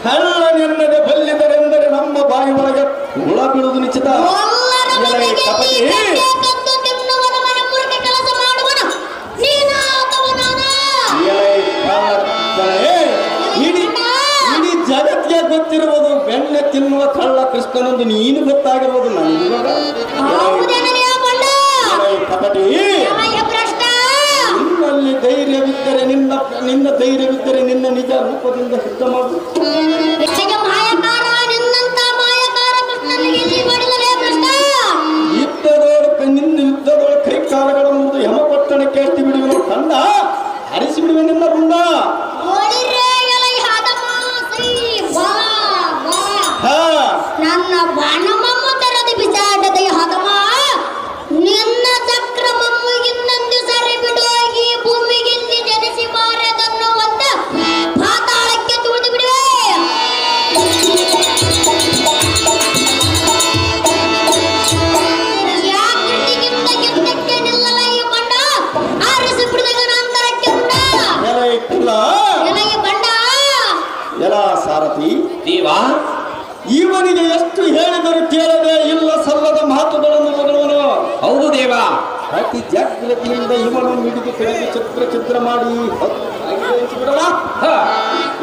ಕಳ್ಳ ನೆನ್ನದೆ ಬಲ್ಲಿದರೆಂದರೆ ನಮ್ಮ ಬಾಯಿ ಒಳಗೆ ಹುಳ ಬೀಳುವುದು ನಿಶ್ಚಿತ. ಎಲ್ಲರ ಮನೆಗೆ ಕಪಟಿ ನೀನೇ ಕದ್ದು ತಿನ್ನುವನ ಮನೆ ಮುರುಕೆ ಕೆಲಸ ಮಾಡುವನು ನೀನಾ ಅಥವಾ ನಾನಾ? ಇಡೀ ಜಗತ್ತಿಗೆ ಗೊತ್ತಿರುವುದು ಬೆಣ್ಣೆ ತಿನ್ನುವ ಕಳ್ಳ ಕೃಷ್ಣನೊಂದು ನೀನು ಗೊತ್ತಾಗಿರುವುದು ನನಗಿವಾಗ ಹೌದೇನಯ್ಯ ಕೊಂಡ? ಕಪಟಿ ಎಲೆಯ ಭ್ರಷ್ಟ. ನಿನ್ನಲ್ಲಿ ಧೈರ್ಯವಿದ್ದರೆ ನಿನ್ನ ಧೈರ್ಯವಿದ್ದರೆ ನಿನ್ನ ನಿಜ ರೂಪದಿಂದ ಸಿದ್ಧ ಮಾಡು. ಎಲೆಗೆ ಮಾಯಕಾರ ನಿನ್ನಂತ ಮಾಯಕಾರ ಕೃಷ್ಣನಿಗೆ ಇಲ್ಲಿ ಮಾಡಿದರೆ ಭ್ರಷ್ಟ. ಯುದ್ಧದೊಳ ಕೈ ಕಾಲಗಳ ಮುಂದೆ ಯಮಪಟ್ಟಣಕ್ಕೆ ಎತ್ತಿ ಬಿಡುವ ಕಂಡ ಹರಿಸಿ ಬಿಡುವೆ ನಿನ್ನ ರುಂಡ. ಒಳಿರೆ ಎಲೆಯ ಹದಮ ಶ್ರೀ ಬಾ ಬಾ. ಹಾ ನನ್ನ ಬಾಣಮಮ್ಮ ತರದ ಬಿಸಾಡದ ಹದಮ ನಿನ್ನ ಚಕ್ರಮಮ್ಮ ಇನ್ನೊಂದು ಸರಿ ಬಿಡು ಈ ಭೂಮಿಗಿಲ್ಲಿ ಜನಿಸಿ ಮಾರದನ್ನು ಒಂದು ಪಾತಾಳಕ್ಕೆ ತುಳಿದು ಬಿಡುವೆ. ಯಾಕೃತಿಗಿಂತ ಗೆದ್ದಕ್ಕೆ ನಿಲ್ಲಲ ಈ ಕೊಂಡ ಆರಿಸಿ ಬಿಡಿದ ನಂತರಕ್ಕೆ ಉಂಡ ಎಲೈ ಕುಲ್ಲ ಎಲೆಯ ಬಂಡ. ಎಲ ಸಾರಥಿ ದೇವಾ ಇವನಿಗೆ ಎಷ್ಟು ಹೇಳಿದರೂ ಕೇಳದೆ ಇಲ್ಲ ಸಲ್ಲದ ಮಾತುಗಳನ್ನು ಮಗನವನು. ಹೌದು ದೇವ, ಅತಿ ಜಾಗ್ರತೆಯಿಂದ ಇವನನ್ನು ಹಿಡಿದು ಕೆಳಗೆ ಚಿತ್ರ ಮಾಡಿ ಬಿಡೋಣ.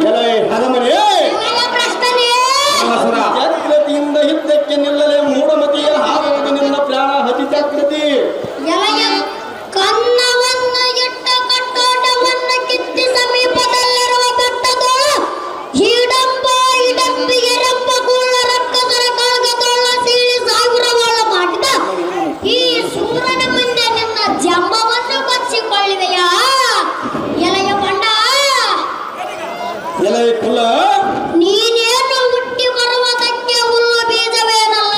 ಎಲೈ ಹದಮನೆ ಎಲೆಯ ಭ್ರಷ್ಟನೇ. ಅಸುರ. ಜಾಗ್ರತೆಯಿಂದ ಯುದ್ಧಕ್ಕೆ ನಿಲ್ಲಲೆ ಮೂಢಮತಿಯ ಹಾರುವುದು ನಿನ್ನ ಪ್ರಾಣ ಅತಿ ಜಾಗೃತಿ. ಎಲೆಯ ಕನ್ನವನ್ನು ಇಟ್ಟ ಕಟ್ಟೋಟವನ್ನು ಕಿತ್ತಿ ಸಮೀಪದಲ್ಲಿರುವ ಬೆಟ್ಟದೋಳ ಹಿಡಂಬ ಹಿಡಂಬಿ ಎರಂಬ ಕೂಳ ರಕ್ಕಸರ ಕಾಳಗದೋಳ ಸೀಳಿ ಸಾವಿರವಾಳ ಮಾಡಿದ ಈ ಸೂರನ ಮುಂದೆ ನಿನ್ನ ಜಂಬವನ್ನು ಕೊಚ್ಚಿಕೊಳ್ಳುವೆಯಾ ಎಲೆಯ ಬಂಡ? ಎಲೈ ಕುಲ್ಲ ನೀನೇನು ಹುಟ್ಟಿ ಬರುವುದಕ್ಕೆ ಹುಲ್ಲು ಬೀಜವೇನಲ್ಲ.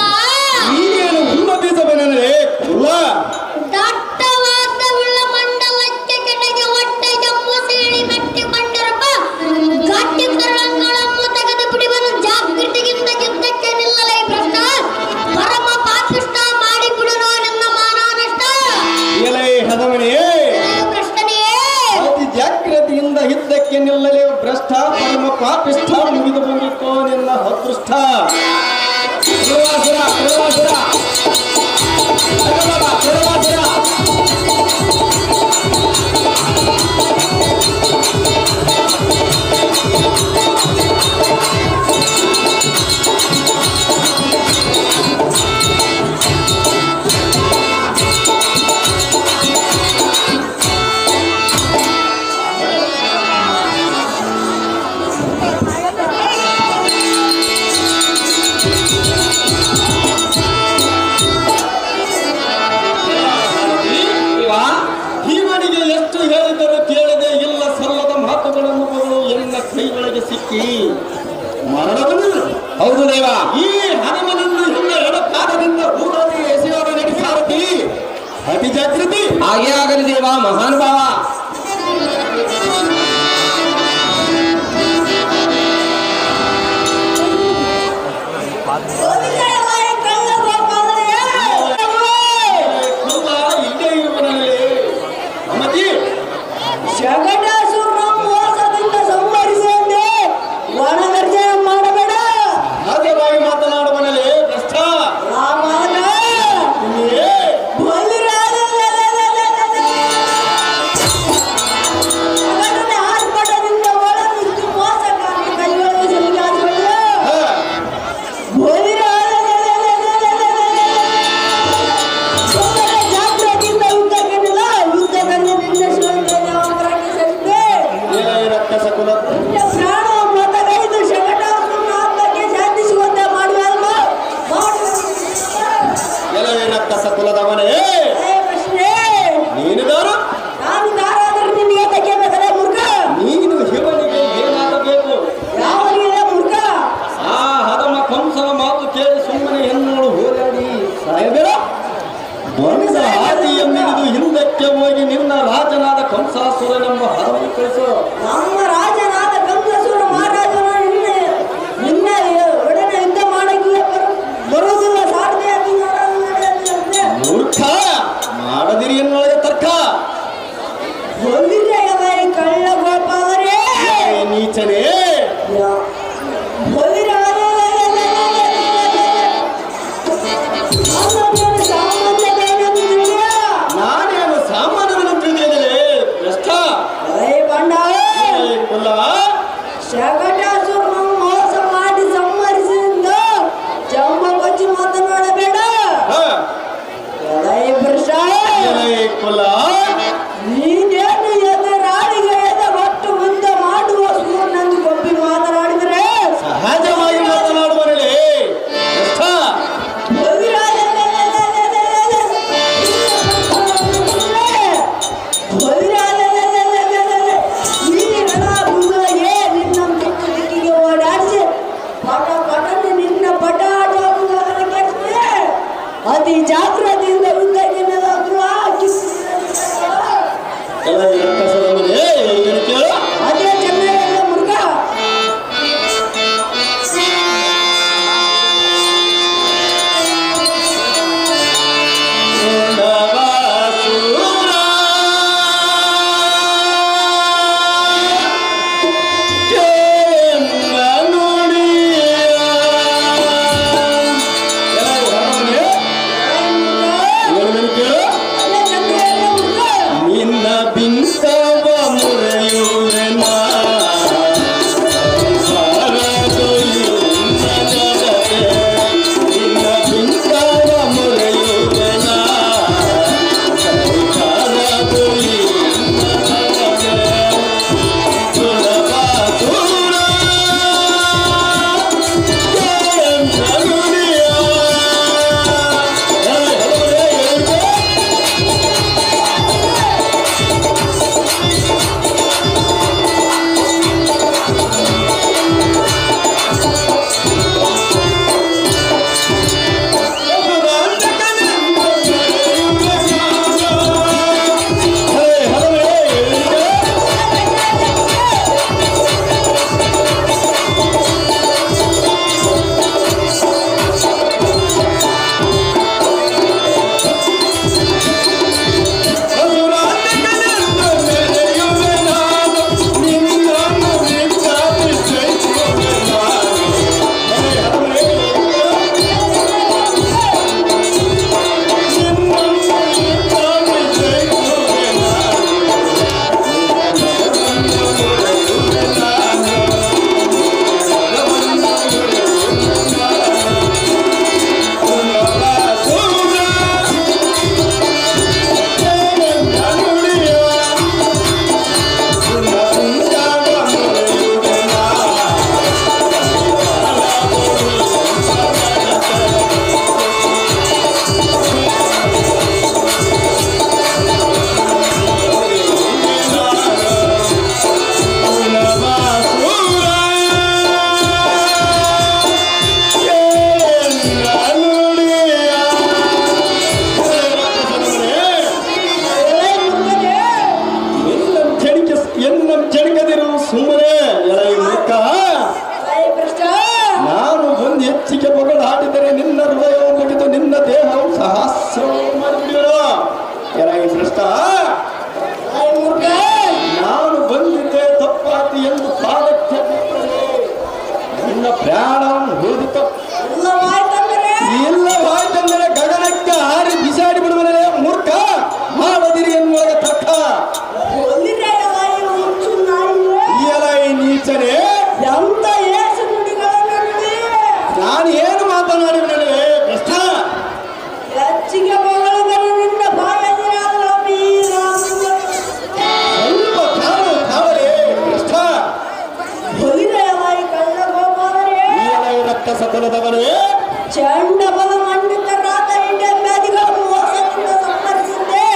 ನೀನೇನು ಹುಲ್ಲ ಬೀಸಬೇನೆಂದರೆ ಕುಲ್ಲ ದಟ್ಟವಾದ ಉಳ್ಳ ಮಂಡಲಕ್ಕೆ ಕೆಳಗೆ ಹೊಟ್ಟೆ ಜಂಬು ಸೀಳಿ ಮೆಟ್ಟಿಕೊಂಡಿರುವ ಗಟ್ಟಿ ಕರಳಗಳನ್ನು ತೆಗೆದು ಬಿಡುವನು. ಜಾಗೃತಿಗಿಂತ ಯುದ್ಧಕ್ಕೆ ನಿಲ್ಲಲೇ ಭ್ರಷ್ಟ ಪರಮ ಪಾಪಿಷ್ಟ ಮಾಡಿ ಬಿಡುವ ನಿನ್ನ ಮಾನನಷ್ಟ. ಎಲೈ ಹದಮನೆ ಭ್ರಷ್ಟನೇ ಅತಿ ಜಾಗ್ರತೆಯಿಂದ ಯುದ್ಧಕ್ಕೆ ನಿಲ್ಲಲೇ ಭ್ರಷ್ಟ ಪರಮ ಪಾಪಿಷ್ಠ ಮುಗಿದು ಬಂದಿತ್ತು ನಿನ್ನ ಅದೃಷ್ಟ. ಪುರವಾಸುರ, ಪುರವಾಸುರ. ಅಗಬಾಬ, ಪುರವಾಸುರ. ದೇವಾ, ಇವನಿಗೆ ಎಷ್ಟು ಹೇಳಿದರೂ ಕೇಳದೆ ಇಲ್ಲ ಸಲ್ಲದ ಮಾತುಗಳನ್ನು ಮಗಳು ಎನ್ನ ಕೈಗಳಿಗೆ ಸಿಕ್ಕಿ ಮರಣವನ್ನು ಹೌದು ದೇವ, ಈ ಹನುಮನನ್ನು ಹಿಂದೆ ಎಡಪಾದದಿಂದ ಭೂಲೋಕ ಎಸೆಯೋರ ಸಾರಥಿ ಅತಿ ಜಾಗೃತಿ. ಹಾಗೆ ಆಗಲಿ ದೇವ ಮಹಾನುಭಾವ. ಕುಲ್ಲ ಇಲ್ಲೇ ಇರುವನಲ್ಲಿ ಅಮ್ಮಜಿ ಶಗಟಾಸುರ ಮೋಸದಿಂದ ಸಂಹರಿಸಿದೆ ವನಗರ್ಜನೆ ಮಾಡಬೇಡ. ಹಾಗೆವಾಗಿ ಮಾತನಾಡುವನಲ್ಲಿ ಭ್ರಷ್ಟ ರಾಮನ ಏ ಬಲಿರಾಜ ಕಂಸಾಸುರನೆಂಬ ಹದವನ್ನು ಕಳಿಸು. ನಮ್ಮ ರಾಜನಾದ ಕಂಸಾಸುರ ಮಹಾರಾಜನ ನಿನ್ನ ಒಡನೆ ಯುದ್ಧ ಮಾಡಕ್ಕೆ ಬರುವುದಿಲ್ಲ ಸಾರಥಿಯಾಗಿ ಮೂರ್ಖ, ಮಾಡದಿರಿ ಎನ್ನುವ ತರ್ಕ. ಕಳ್ಳ ಗೋಪಾಲರೇ, ನೀಚನೇ, ನಾನೇನು ಸಾಮಾನ್ಯವನ್ನು ತಿಳಿದಿದ್ದೇನೆ. ಭ್ರಷ್ಟ ಶಕಟಾಸುರ ಮೋಸ ಮಾಡಿ ಸಂಹರಿಸಿದ ಜಮ್ಮ ಬಚ್ಚಿ ಮಾತನಾಡಬೇಡ. ನೀನೇನು ಎದುರಾಳಿಗೆ ಒಟ್ಟು ಮುಂದೆ ಮಾಡುವ ಸೂರ್ಯನಂದು ಗೊಬ್ಬಿ ಮಾತನಾಡಿದರೆ ಸಹಜವಾಗಿ ಮಾತನಾಡುವರೇ. ಅತಿ ಜಾಗ್ರತೆಯಿಂದ ಯುದ್ಧಕ್ಕೆಲ್ಲಾದ್ರೂ ಅದೇ ಚೆನ್ನಾಗಿಲ್ಲ ಮುರುಘ. ನಿನ್ನ ಬಿಂಕವ ಮುರೆಯುವೆನ ನಿನ್ನ ಬಿಂಕವ ಮುರೆಯುವೆನ ನಾನು ಬಂದು ಹೆಚ್ಚಿಗೆ ಬಗಳಾಡಿದರೆ ನಿನ್ನ ಹೃದಯವು ಮುಗಿದು ನಿನ್ನ ದೇಹವು ಸಹಸ್ರವು ಮಾಡಿಬಿಡುವ. ಎಲಾಯಿ ಭ್ರಷ್ಟ, ನಾನು ಬಂದಿದ್ದೆ ತಪ್ಪಾತಿ ಎಂದು ಪಾದಕ್ಕೆ ನಿನ್ನ ಪ್ರಾಣವನ್ನು ಹೋದಿತು. ಇಲ್ಲವಾಯ್ತಂದರೆ ಗಗನಕ್ಕೆ ಹಾರಿ ಬಿಸಾಡಿ ಬಿಡುವನೇ ಮೂರ್ಖ. ಮಾಡದಿರಿ ಎನ್ನುವಾಗ ತಕ್ಕ ಎಲಾಯಿ ನೀಚನೆ, ಎಂತ ಏಸು ನುಡಿಗಳನ್ನು ನುಡಿ. ನಾನು ಏನು ಮಾತನಾಡಿಬಿಡಲೇ ಭ್ರಷ್ಟ. ಹೆಚ್ಚಿಗೆ ಮಗಳಿಗರು ನಿನ್ನ ಬಾಯದಿರಾದ ಸ್ವಲ್ಪ ಕಾವಲೇ ಭ್ರಷ್ಟ. ಹೊಲಿರೆಯವಾಯಿ ಕಳ್ಳ ಗೋಪಾಲರೇ, ರಕ್ತ ಸಕಲದವರೇ, ಚಂಡಬಲ ಮಂಡಿತರಾದ ಇಂಡಿಯನ್ವಾದಿಗಳ ಮೋಸದಿಂದ ಸಂಹರಿಸಿದ್ದೆ,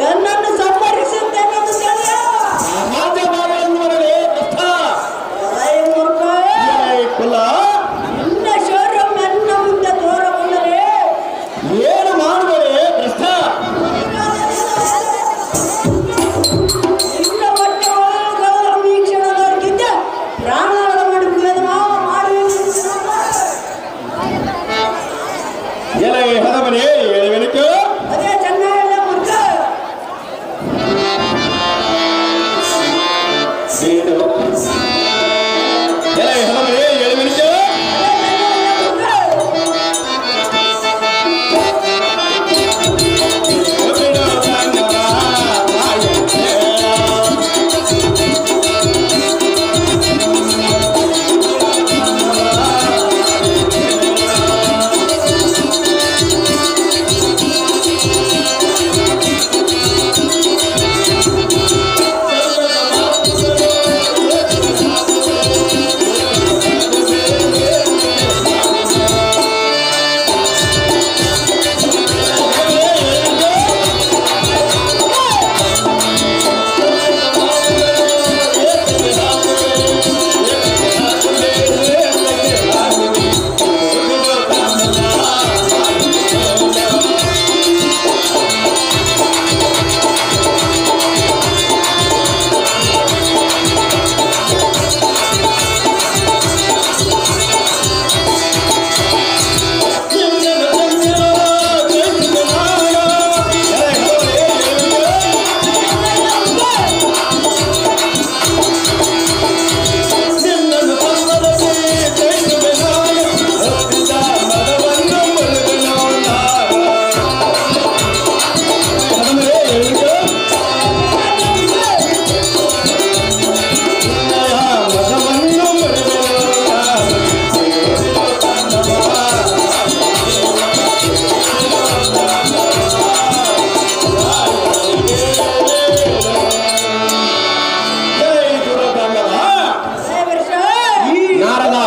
ಎನ್ನನ್ನು ಸಂಹರಿಸಿದ್ದೇನೆಂದು ತಿಳಿಯ. ಸಮಾಜವಾದವರೇ ಭ್ರಷ್ಟ. ಕುಲ ನಿನ್ನ ಶೌರ್ಯ ನನ್ನ ಮುಂದೆ ತೋರಬಲ್ಲರೆ ಏನು ಮಾಡುವರೇ ಭ್ರಷ್ಟ. ನಿನ್ನ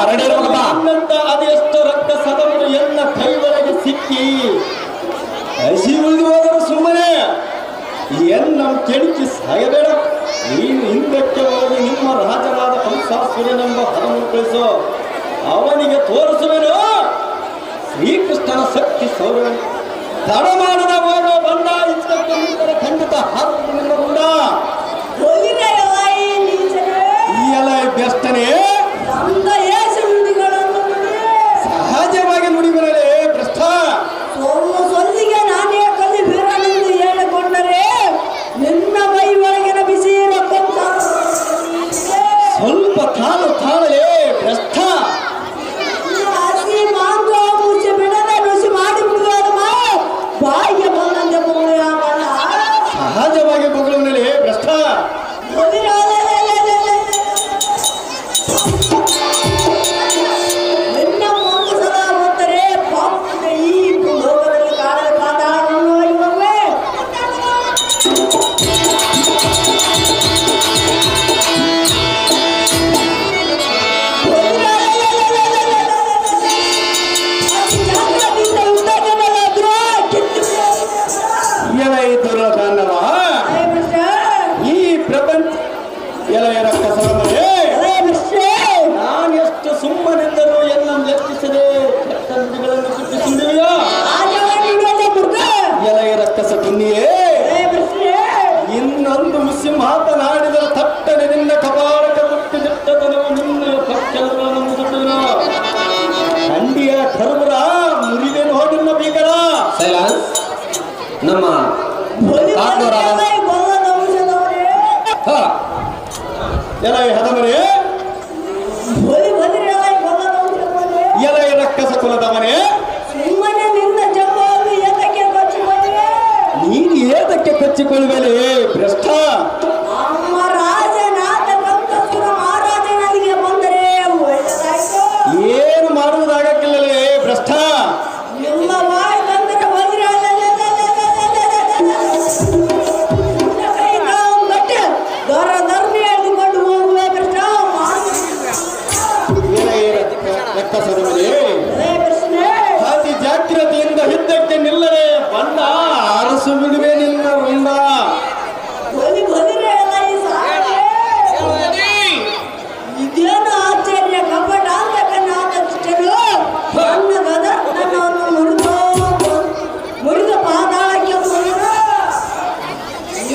ರೆಡಿ ಇರ್ಬೇಕಪ್ಪ. ನನ್ನಂತ ಅದೆಷ್ಟು ರಕ್ತ ಸದವರು ಎಲ್ಲ ಕೈ ಒಳಗೆ ಸಿಕ್ಕಿ ಹಸಿ ಉಳಿದು ಹೋದರು ಸುಮ್ಮನೆ ಎನ್ನ ಕೆಣಕಿ ಸಾಯಬೇಡ. ನೀನು ಹಿಂದಕ್ಕೆ ಹೋಗಿ ನಿಮ್ಮ ರಾಜರಾದ ಕಂಸಾಸುರನೆಂಬ ಹರವನ್ನು ಕಳಿಸೋ, ಅವನಿಗೆ ತೋರಿಸುವೆನು ಶ್ರೀಕೃಷ್ಣನ ಶಕ್ತಿ ಸೌರ್ಯ. ತಡ ಮಾಡದ ಹೋಗೋ ಬಂದ ಇಷ್ಟಕ್ಕೆ ನಿಂತರೆ ಖಂಡಿತ ಹಾಕಿ ನಿನ್ನ ಮುಂದ ಈ ಎಲ್ಲ ಬೆಸ್ತನೇ ಸಹಜವಾಗಿ ನುಡಿಬರಲೇ ಭ್ರಷ್ಟ. ಸೊಲ್ಲಿಗೆ ನಾನೇ ಕಲಿ ಬೀರನೆಂದು ಹೇಳಿಕೊಂಡರೆ ನಿನ್ನ ಮೈ ಒಳಗಿನ ಬಿಸಿ ರಕ್ತ ಸ್ವಲ್ಪ ತಾಳಲೇ ಭ್ರಷ್ಟ. ಹಸಿ ಮಾಂಸ ಮುಚ್ಚಿ ಬಿಡದೆ ರುಚಿ ಮಾಡಿ ಬಿಡುವುದಮ್ಮ ಬಾಯಿಗೆ ಬಂದಂತೆ ಬಣ್ಣ ಸಹಜವಾಗಿ ಬೊಗಳುವನಲೇ ಭ್ರಷ್ಟ. ನಿನ್ನ ಒಂದು ಸಲ ಹೋದರೆ ಪಾಪದ ಈ ಲೋಕದಲ್ಲಿ ಕಾಣದ ಪಾತಾಳವನ್ನು ಇರುವೆ. ಎಲೈ ದುರ್ದಾನವ, ಈ ಪ್ರಪಂಚ ಎಲೈ ರಕ್ತ ಸರಮನೆ, ನಾನೆಷ್ಟು ಸುಮ್ಮನೆಂದರೂ ಎಲ್ಲ ಲೆಕ್ಕಿಸದೆ ಕೆಟ್ಟ ನುಡಿಗಳನ್ನು ಸೃಷ್ಟಿಸಿದೆಯೋ. ಎಲೈ ರಕ್ತಸ ತುನ್ನಿಯೇ, ಇನ್ನೊಂದು ಮುಸಿ ಮಾತನಾಡಿದರೆ ತಟ್ಟನೆ ನಿನ್ನ ಕಪಾಳಕ್ಕೆ ಮುಟ್ಟಿ ದಿಟ್ಟತನವು ನಿನ್ನ ಪಕ್ಷಗಳನ್ನು ಮುಸುತ್ತೇನೋ. ಖಂಡಿಯ ಕರುಬರ ಮುರಿದೇನು ಹೋಗಿನ್ನ ಭೀಕರ. ಸೈಲಾನ್ಸ್. ನಮ್ಮ ಕಾಕ್ನವರಾದ ಹ, ಎಲೈ ಹದಮನೆ, ಎಲೈ ರಕ್ಕಸ ಕುಲದವನೇ, ಸುಮ್ಮನೆ ನಿನ್ನ ಜಂಬವನ್ನು ಎದಕ್ಕೆ ಕೊಚ್ಚಿಕೊಂಡೆ? ನೀನು ಏತಕ್ಕೆ ಕಚ್ಚಿಕೊಳ್ಳುವೆಲೆ ಭ್ರಷ್ಟ. ನಮ್ಮ ರಾಜನಾದ ಕಂಸಾಸುರ ಮಹಾರಾಜನಿಗೆ ಬಂದರೆ ಒಳ್ಳೆದಾಯ್ತು. ಏನು ಮಾಡುವುದಾಗಕ್ಕಿಲ್ಲಲೇ ಭ್ರಷ್ಟ. ನಿಮ್ಮ ಬಾಯಿ ಬಂದರೆ ಧರ್ಮಿ ಹೇಳಿಕೊಂಡು ಹೋಗುವೆ ಕೃಷ್ಣ. ಎಲೈ ರಕ್ಕಸದವನೇ, ಕೃಷ್ಣ ಅತಿ ಜಾಗ್ರತೆಯಿಂದ ಹಿದ್ದಕ್ಕೆ ನಿಲ್ಲದೆ ಬಂದ ಅರಸು ಬಿಡುವೆ ನಿನ್ನ ವೃಂದ. ಇದೇನು ಆಶ್ಚರ್ಯ ಕಪಟ ಅಂತಕ್ಕನಾದ ನನ್ನ ಗದ ನನ್ನನ್ನು ಮುರಿದು ಪಾತಾಳಕ್ಕೆ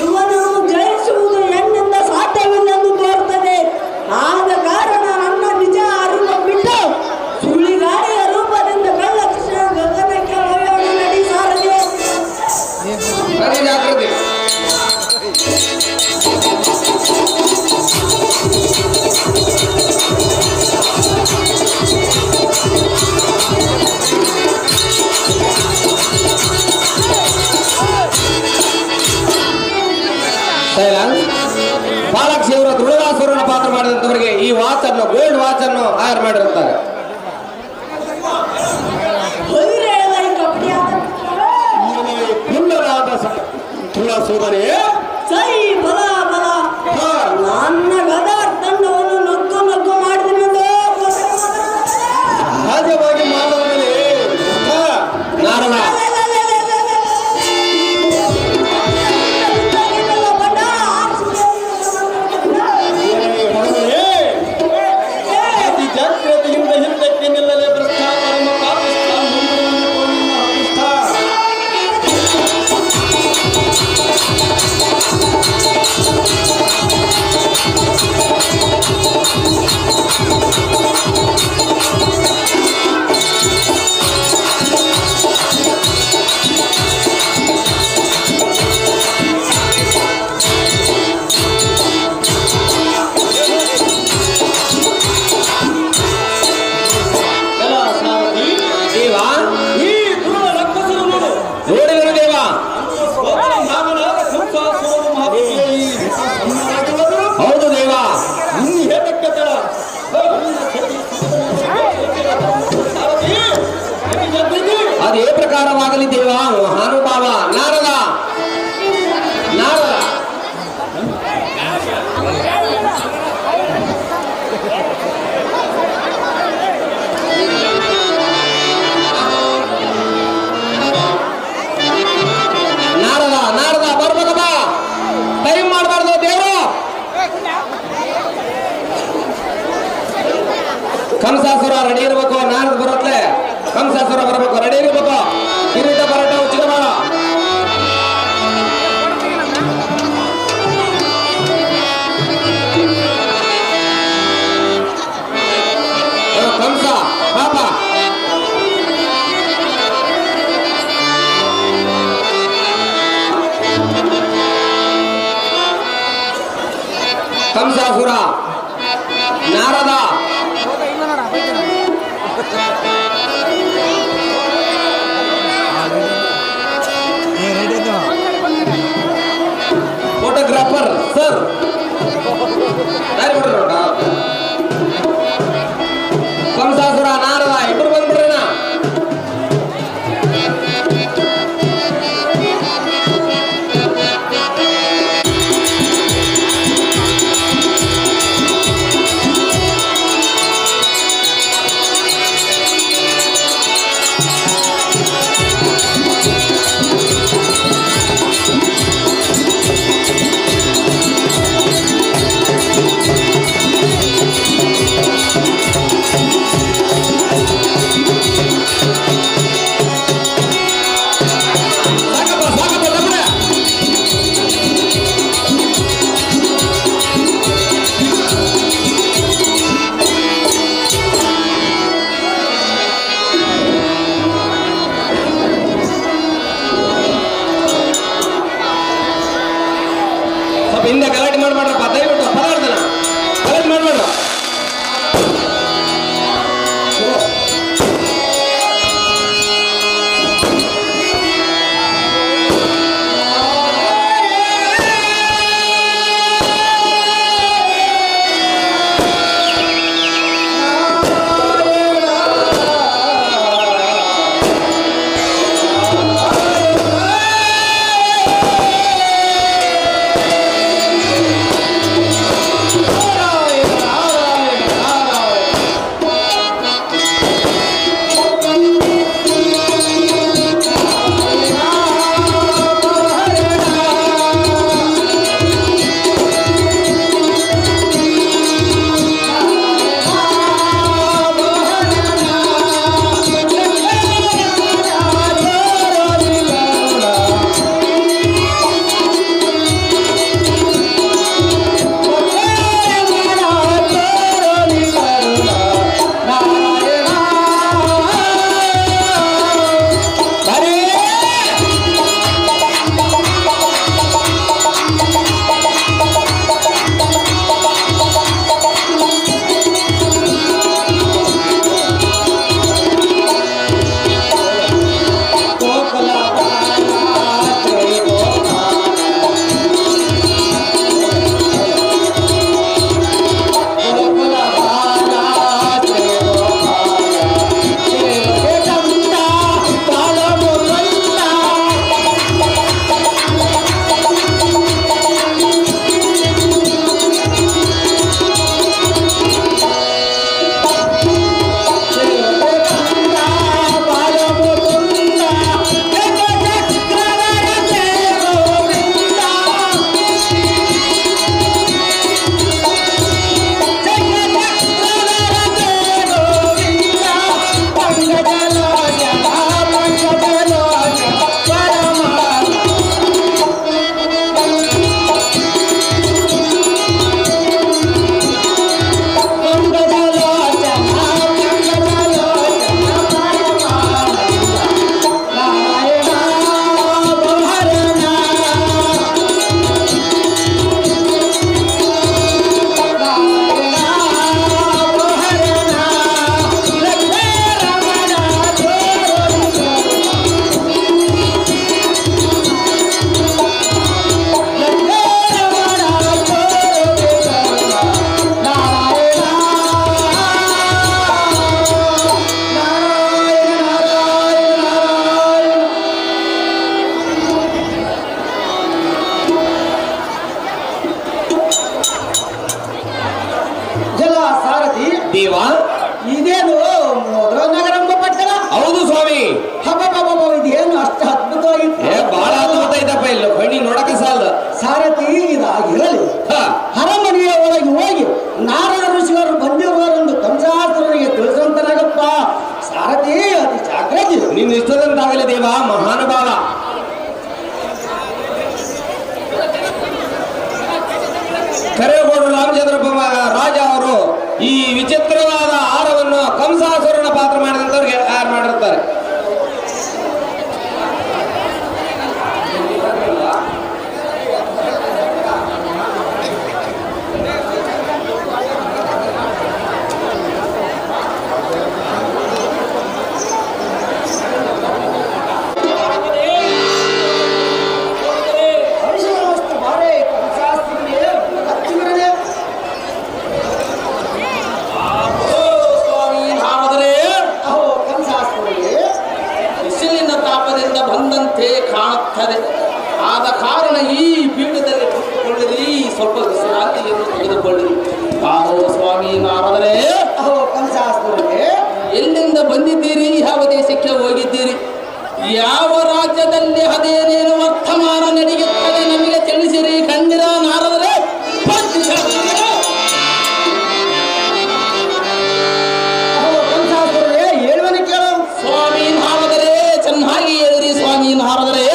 ಇವನನ್ನು ಜಯಿಸುವುದು ಹೆಣ್ಣಿಂದ ಸಾಧ್ಯವಿಲ್ಲೆಂದು ತೋರುತ್ತದೆ. ಆದ ಕಾರಣ ನನ್ನ ನಿಜ ಅರಿವು ಬಿಟ್ಟು ಸುಳಿಗಾರಿಯ ರೂಪದಿಂದ ಕಳ್ಳ ಕೃಷ್ಣ ಗಗನಕ್ಕೆ ಒಯ್ಯೋಣ ನಡಿ ಸಾರದೆ. ಬರೀ ಜಾಗೃತಿ. ಸೈಲಾನ್ಸ್. ಪಾಲಾಕ್ಷಿ ಅವರ ದೃಢದಾಸುರನ ಪಾತ್ರ ಮಾಡಿದಂತವರಿಗೆ ಈ ವಾಚ್ ಅನ್ನು, ಗೋಲ್ಡ್ ವಾಚ್ ಅನ್ನು ತಯಾರು ಮಾಡಿರುತ್ತಾರೆ. ಪುಲ್ಲರಾದ ತುಳಸೂರನೇ, ಸೈ ಬಲ ಬಲ ನನ್ನ ಗದಾರ್ ತಂಡವನ್ನು ನಗ್ಗು ನಗ್ಗು ಮಾಡಿದನೆಂದು ಸಹಜವಾಗಿ ಮಾಡುವನೇ ನಾರದ. ಅತಿ ಜಾಗ್ರತೆಯಿಂದ ಹಿಂದಕ್ಕೆ ನಿಲ್ಲಲೇ ಭ್ರಷ್ಟ. ಪರಮ ಪಾಪಿಷ್ಠ, ಮುಂದುವರಿದು ನಿನ್ನ ಅಭಿಷ್ಠ. ಎಲ್ಲ ಸಾರಥಿ, ದೇವಾ, ಈ ದುರ್ಗ ರಕ್ಕಸರು ನೋಡು. ನೋಡಿದರು ದೇವ. ಸೋದರ ನಾಮನಾದ ಕಂಸಾಸುರನು ಮಹಾಬಲಿಗೆ ಈ ಸನ್ಮಾನವಾಗಿ ಹೋದರು. ಹೌದು ದೇವ. ಇನ್ನು ಹೇಳಕ್ಕೆ ತಡ. ಸಾರಥಿ, ಎಲ್ಲಿ ಅದೇ ಪ್ರಕಾರವಾಗಲಿ ದೇವ. ಮಹಾನುಭಾವ ನಾರದ. ನಾರದ. ಕಂಸಾಸುರ ರೆಡಿ ಇರ್ಬೇಕು, ನಾರದ್ ಬರತ್ಲೆ ಕಂಸಾಸುರ ಬರಬೇಕು, ರೆಡಿ ಇರ್ಬೇಕು. ಕಿರೀಟ ಪರಾಟ ಉಚಿತ ಮಾಡ. ಕಂಸ ಪಾಪ ಕಂಸಾಸುರ ನಾರದ ಫೋಟೋಗ್ರಾಫರ್ ಸರ್ ಕಂಸಾಸುರ ನಾರದ ಇಬ್ಬರು ಬಂದ್ಬಿಡ್ರಣ. ಸಾರಥಿ ಅತಿ ಜಾಗ್ರತೆ. ನಿನ್ನ ಇಷ್ಟದಂತಾಗಲಿ ದೇವ ಮಹಾನುಭಾವ. ಕರೇಗೌಡ ರಾಮಚಂದ್ರ ರಾಜ ಅವರು ಈ ವಿಚಿತ್ರವಾದ ಆಹಾರವನ್ನು ಕಂಸಾಸುರನ ಪಾತ್ರ ಮಾಡಿದಂತವ್ರಿಗೆ ತಯಾರು ಮಾಡಿರ್ತಾರೆ. ಕಾಣುತ್ತದೆ. ಆದ ಕಾರಣ ಈ ಪೀಠದಲ್ಲಿ ಕುಳಿತುಕೊಳ್ಳಿರಿ, ಸ್ವಲ್ಪ ವಿಶ್ರಾಂತಿಯನ್ನು ತೆಗೆದುಕೊಳ್ಳಿರಿ. ಆಹೋ ಸ್ವಾಮಿ ನಾರದರೆ, ಅಹೋ ಕಂಸಾಸುರನೇ, ಎಲ್ಲಿಂದ ಬಂದಿದ್ದೀರಿ? ಯಾವ ದೇಶಕ್ಕೆ ಹೋಗಿದ್ದೀರಿ? ಯಾವ ರಾಜ್ಯದಲ್ಲಿ ಅದೇನೇನು ವರ್ತಮಾನ ನಡೆಯುತ್ತದೆ ನಮಗೆ ತಿಳಿಸಿರಿ. ಕಂಡಿರ ನಾರದರೆ? ಅಹೋ ಕಂಸಾಸುರನೇ, ಹೇಳುವನು ಕೇಳು. ಸ್ವಾಮಿ ನಾರದರೆ, ಚೆನ್ನಾಗಿ ಹೇಳಿರಿ ಸ್ವಾಮಿ ನಾರದರೆ.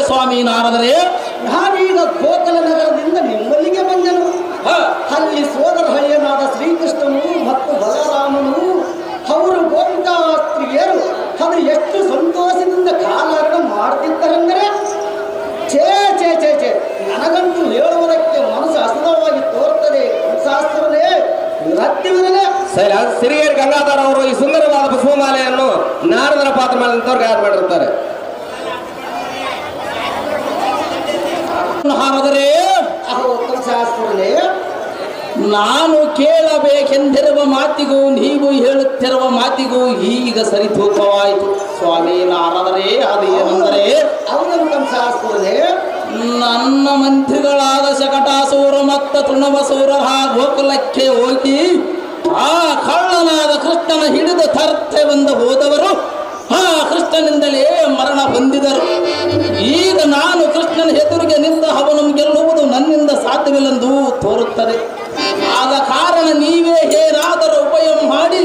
ಸ್ವಾಮಿ ನಾರದರೆ, ನಾನೀಗ ಗೋಕಲ ನಗರದಿಂದ ನಿಮ್ಮಲ್ಲಿಗೆ ಬಂದೆನು. ಅಲ್ಲಿ ಸೋದರ ಹಳೆಯನಾದ ಶ್ರೀಕೃಷ್ಣನು ಮತ್ತು ಬಲರಾಮನು ಅವರು ಗೋಪಿಕಾಸ್ತ್ರೀಯರು ಅದು ಎಷ್ಟು ಸಂತೋಷದಿಂದ ಕಾಲಹರಣ ಮಾಡ್ತಿದ್ದಾರೆಂದರೆ ಛೇ ಛೇ ಛೇ ಛೇ, ನನಗಂತೂ ಹೇಳುವುದಕ್ಕೆ ಮನಸ್ಸು ಹಸನವಾಗಿ ತೋರ್ತದೆ. ಶಾಸ್ತ್ರವೇ ರತ್ನವೇ ಸಿರಿಗೇರಿ ಗಂಗಾಧರ ಅವರು ಈ ಸುಂದರವಾದ ಪುಷ್ಪಮಾಲೆಯನ್ನು ನಾರದರ ಪಾತ್ರ ಮಾಡಿದಂತವ್ರು ತಯಾರು ಮಾಡಿರ್ತಾರೆ. ನಾರದರೆ, ಅಹೋ ಕಂಸಾಸುರನೇ, ನಾನು ಕೇಳಬೇಕೆಂದಿರುವ ಮಾತಿಗೂ ನೀವು ಹೇಳುತ್ತಿರುವ ಮಾತಿಗೂ ಈಗ ಸರಿತೂಕವಾಯಿತು. ಸ್ವಾಮಿ ನಾರದರೆ ಅದು ಏನೆಂದರೆ, ಅವನನ್ನು ಕಂಸಾಸ್ಪುರನೇ ನನ್ನ ಮಂತ್ರಿಗಳಾದ ಶಕಟಾಸುರ ಮತ್ತು ತೃಣವಸೂರರ ಗೋಕುಲಕ್ಕೆ ಹೋಗಿ ಆ ಕಳ್ಳನಾದ ಕೃಷ್ಣನ ಹಿಡಿದು ತರ್ತೇವೆಂದು ಹೋದವರು ಆ ಕೃಷ್ಣನಿಂದಲೇ ಮರಣ ಹೊಂದಿದರು. ಈಗ ನಾನು ಕೃಷ್ಣನ ಎದುರಿಗೆ ನಿಂತ ಅವನು ಗೆಲ್ಲುವುದು ನನ್ನಿಂದ ಸಾಧ್ಯವಿಲ್ಲೆಂದು ತೋರುತ್ತದೆ. ಆದ ಕಾರಣ ನೀವೇ ಏನಾದರೂ ಉಪಾಯ ಮಾಡಿ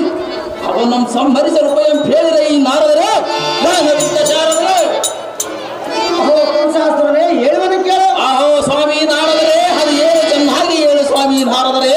ಅವನನ್ನು ಸಂಹರಿಸಲು ಉಪಾಯ ಹೇಳಿದರೆ ಈ ನಾರದರೆ ಕಂಸಾಸ್ಪುರನೇ ಹೇಳುವನು ಕೇಳು. ಆಹೋ ಸ್ವಾಮಿ ನಾರದರೆ ಅದು ಏನು ಚೆನ್ನಾಗಿ ಹೇಳು ಸ್ವಾಮಿ ನಾರದರೆ.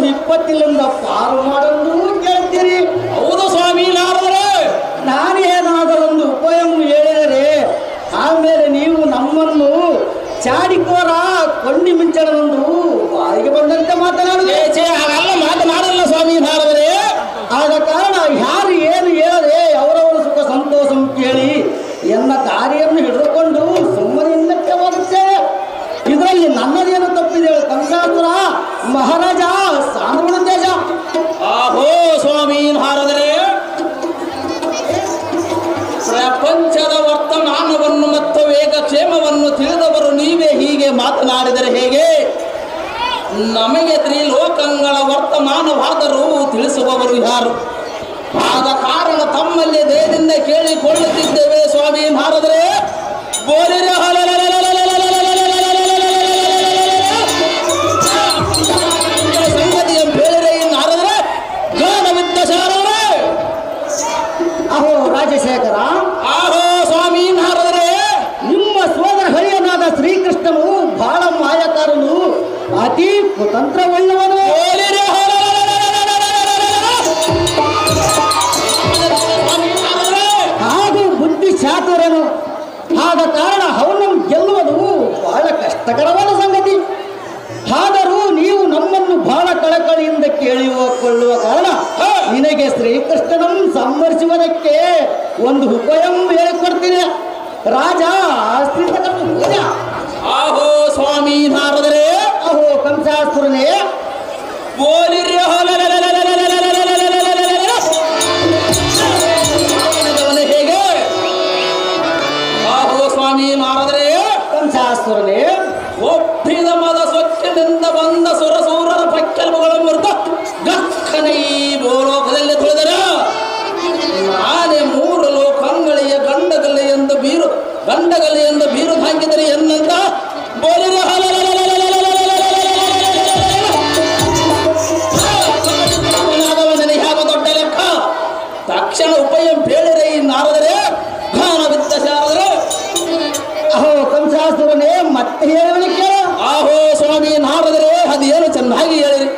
ವಿಪತ್ತಿನಿಂದ ಪಾರು ಮಾಡಲು ಕೇಳ್ತೀರಿ. ಹೌದು ಸ್ವಾಮಿ ನಾರದರೆ, ನಾನೇನಾದರೊಂದು ಉಪಾಯವನ್ನು ಹೇಳಿದರೆ ಆಮೇಲೆ ನೀವು ನಮ್ಮನ್ನು ಚಾಡಿಕೋರ ಕೊಂಡಿ ಮಿಂಚಣವೆಂದು ಬಾಯಿಗೆ ಬಂದಂತೆ ಮಾತನಾಡುತ್ತೆ. ಹಾಗಲ್ಲ ಮಾತನಾಡಲ್ಲ ಸ್ವಾಮಿ ನಾರದರೆ. ಆದ ಕಾರಣ ಯಾರು ಏನು ಹೇಳದೆ ಅವರವರ ಸುಖ ಸಂತೋಷ ಕೇಳಿ ಎನ್ನ ದಾರಿಯನ್ನು ಹಿಡಿದುಕೊಂಡು ಸುಮ್ಮನಿಂದಕ್ಕೆ ಹೋಗುತ್ತೇವೆ. ಇದರಲ್ಲಿ ನನ್ನದೇನು ತಪ್ಪಿದೆ? ಕಂಸಾಸುರ ಮಹಾರಾಜ ಸಾಂದ್ರಣ ದೇಶ. ಆಹೋ ಸ್ವಾಮಿ ನಾರದರೆ, ಪ್ರಪಂಚದ ವರ್ತಮಾನವನ್ನು ಮತ್ತು ವೇಗಕ್ಷೇಮವನ್ನು ತಿಳಿದವರು ನೀವೇ ಹೀಗೆ ಮಾತನಾಡಿದರೆ ಹೇಗೆ? ನಮಗೆ ತ್ರಿಲೋಕಗಳ ವರ್ತಮಾನವಾದರೂ ತಿಳಿಸುವವರು ಯಾರು? ಆದ ಕಾರಣ ತಮ್ಮಲ್ಲಿ ದೇಹದಿಂದ ಕೇಳಿಕೊಳ್ಳುತ್ತಿದ್ದೇವೆ ಸ್ವಾಮಿ ನಾರದರೆ. ಬೋಲಿರ ಸಂಗತಿಯ ಬೇರೆ ನಾರದರೆ ಜ್ಞಾನವಿದ್ದ ಶಾರವರೇ. ಅಹೋ ರಾಜಶೇಖರ, ಆಹೋ ಸ್ವಾಮಿ ನಾರದರೆ, ನಿಮ್ಮ ಸೋದರ ಹರಿಯನಾದ ಶ್ರೀಕೃಷ್ಣನು ಬಹಳ ಮಾಯಕಾರನು, ಅತಿ ಕುತಂತ್ರವುಳ್ಳವನು, ಹಾಗೂ ಬುದ್ಧಿ ಚಾತುರನು. ಆದ ಕಾರಣ ಅವನನ್ನು ಗೆಲ್ಲುವುದು ಬಹಳ ಕಷ್ಟಕರವಾದ ಸಂಗತಿ. ಆದರೂ ನೀವು ನಮ್ಮನ್ನು ಬಹಳ ಕಳಕಳಿಯಿಂದ ಕೇಳಿಕೊಳ್ಳುವ ಕಾರಣ ನಿನಗೆ ಶ್ರೀಕೃಷ್ಣನನ್ನು ಸಂಹರಿಸುವುದಕ್ಕೆ ಒಂದು ಉಪಾಯ ಹೇಳಿಕೊಡ್ತೀನಿ. ರಾಜ ಆಹೋ ಸ್ವಾಮಿ ನಾರದರೆ, ಅಹೋ ಕಂಸಾಸುರನೇ, ಹೇಗೆ? ಆಹೋ ಸ್ವಾಮಿ ನಾರದರೆ, ಕಂಸಾಸುರನೇ, ಒಪ್ಪಿದ ಮದ ಸ್ವಚ್ಛದಿಂದ ಬಂದ ಸುರಸೂರರ ಪಕ್ಕೆಲುಬುಗಳ ಮೃತ ತಕ್ಷಣ ಈ ಭೂಲೋಕದಲ್ಲಿ ತುಳಿದರೆ ನಾನೇ 3 ಲೋಕಂಗಳಿಗೆ ಗಂಡಗಲ್ಲಿ ಎಂದು ಬೀರು ಹಾಕಿದರೆ ಎನ್ನಂತ ಬೋಲಿನ ಯಾವ ದೊಡ್ಡ ಲೆಕ್ಕ ತಕ್ಷಣ ಉಪಯಂ ಬೇಳಿರೆ ಈ ನಾರದರೆ ಘಾನ ಬಿದ್ದ ಶಾರದರೆ ಅಹೋ ಕಂಸಾಸುರನೇ ಮತ್ತೆ ಹೇಳಲಿಕ್ಕೆ ಆಹೋ ಸ್ವಾಮಿ ನಾರದರೆ ಅದೇನು ಚೆನ್ನಾಗಿ ಹೇಳಿರಿ.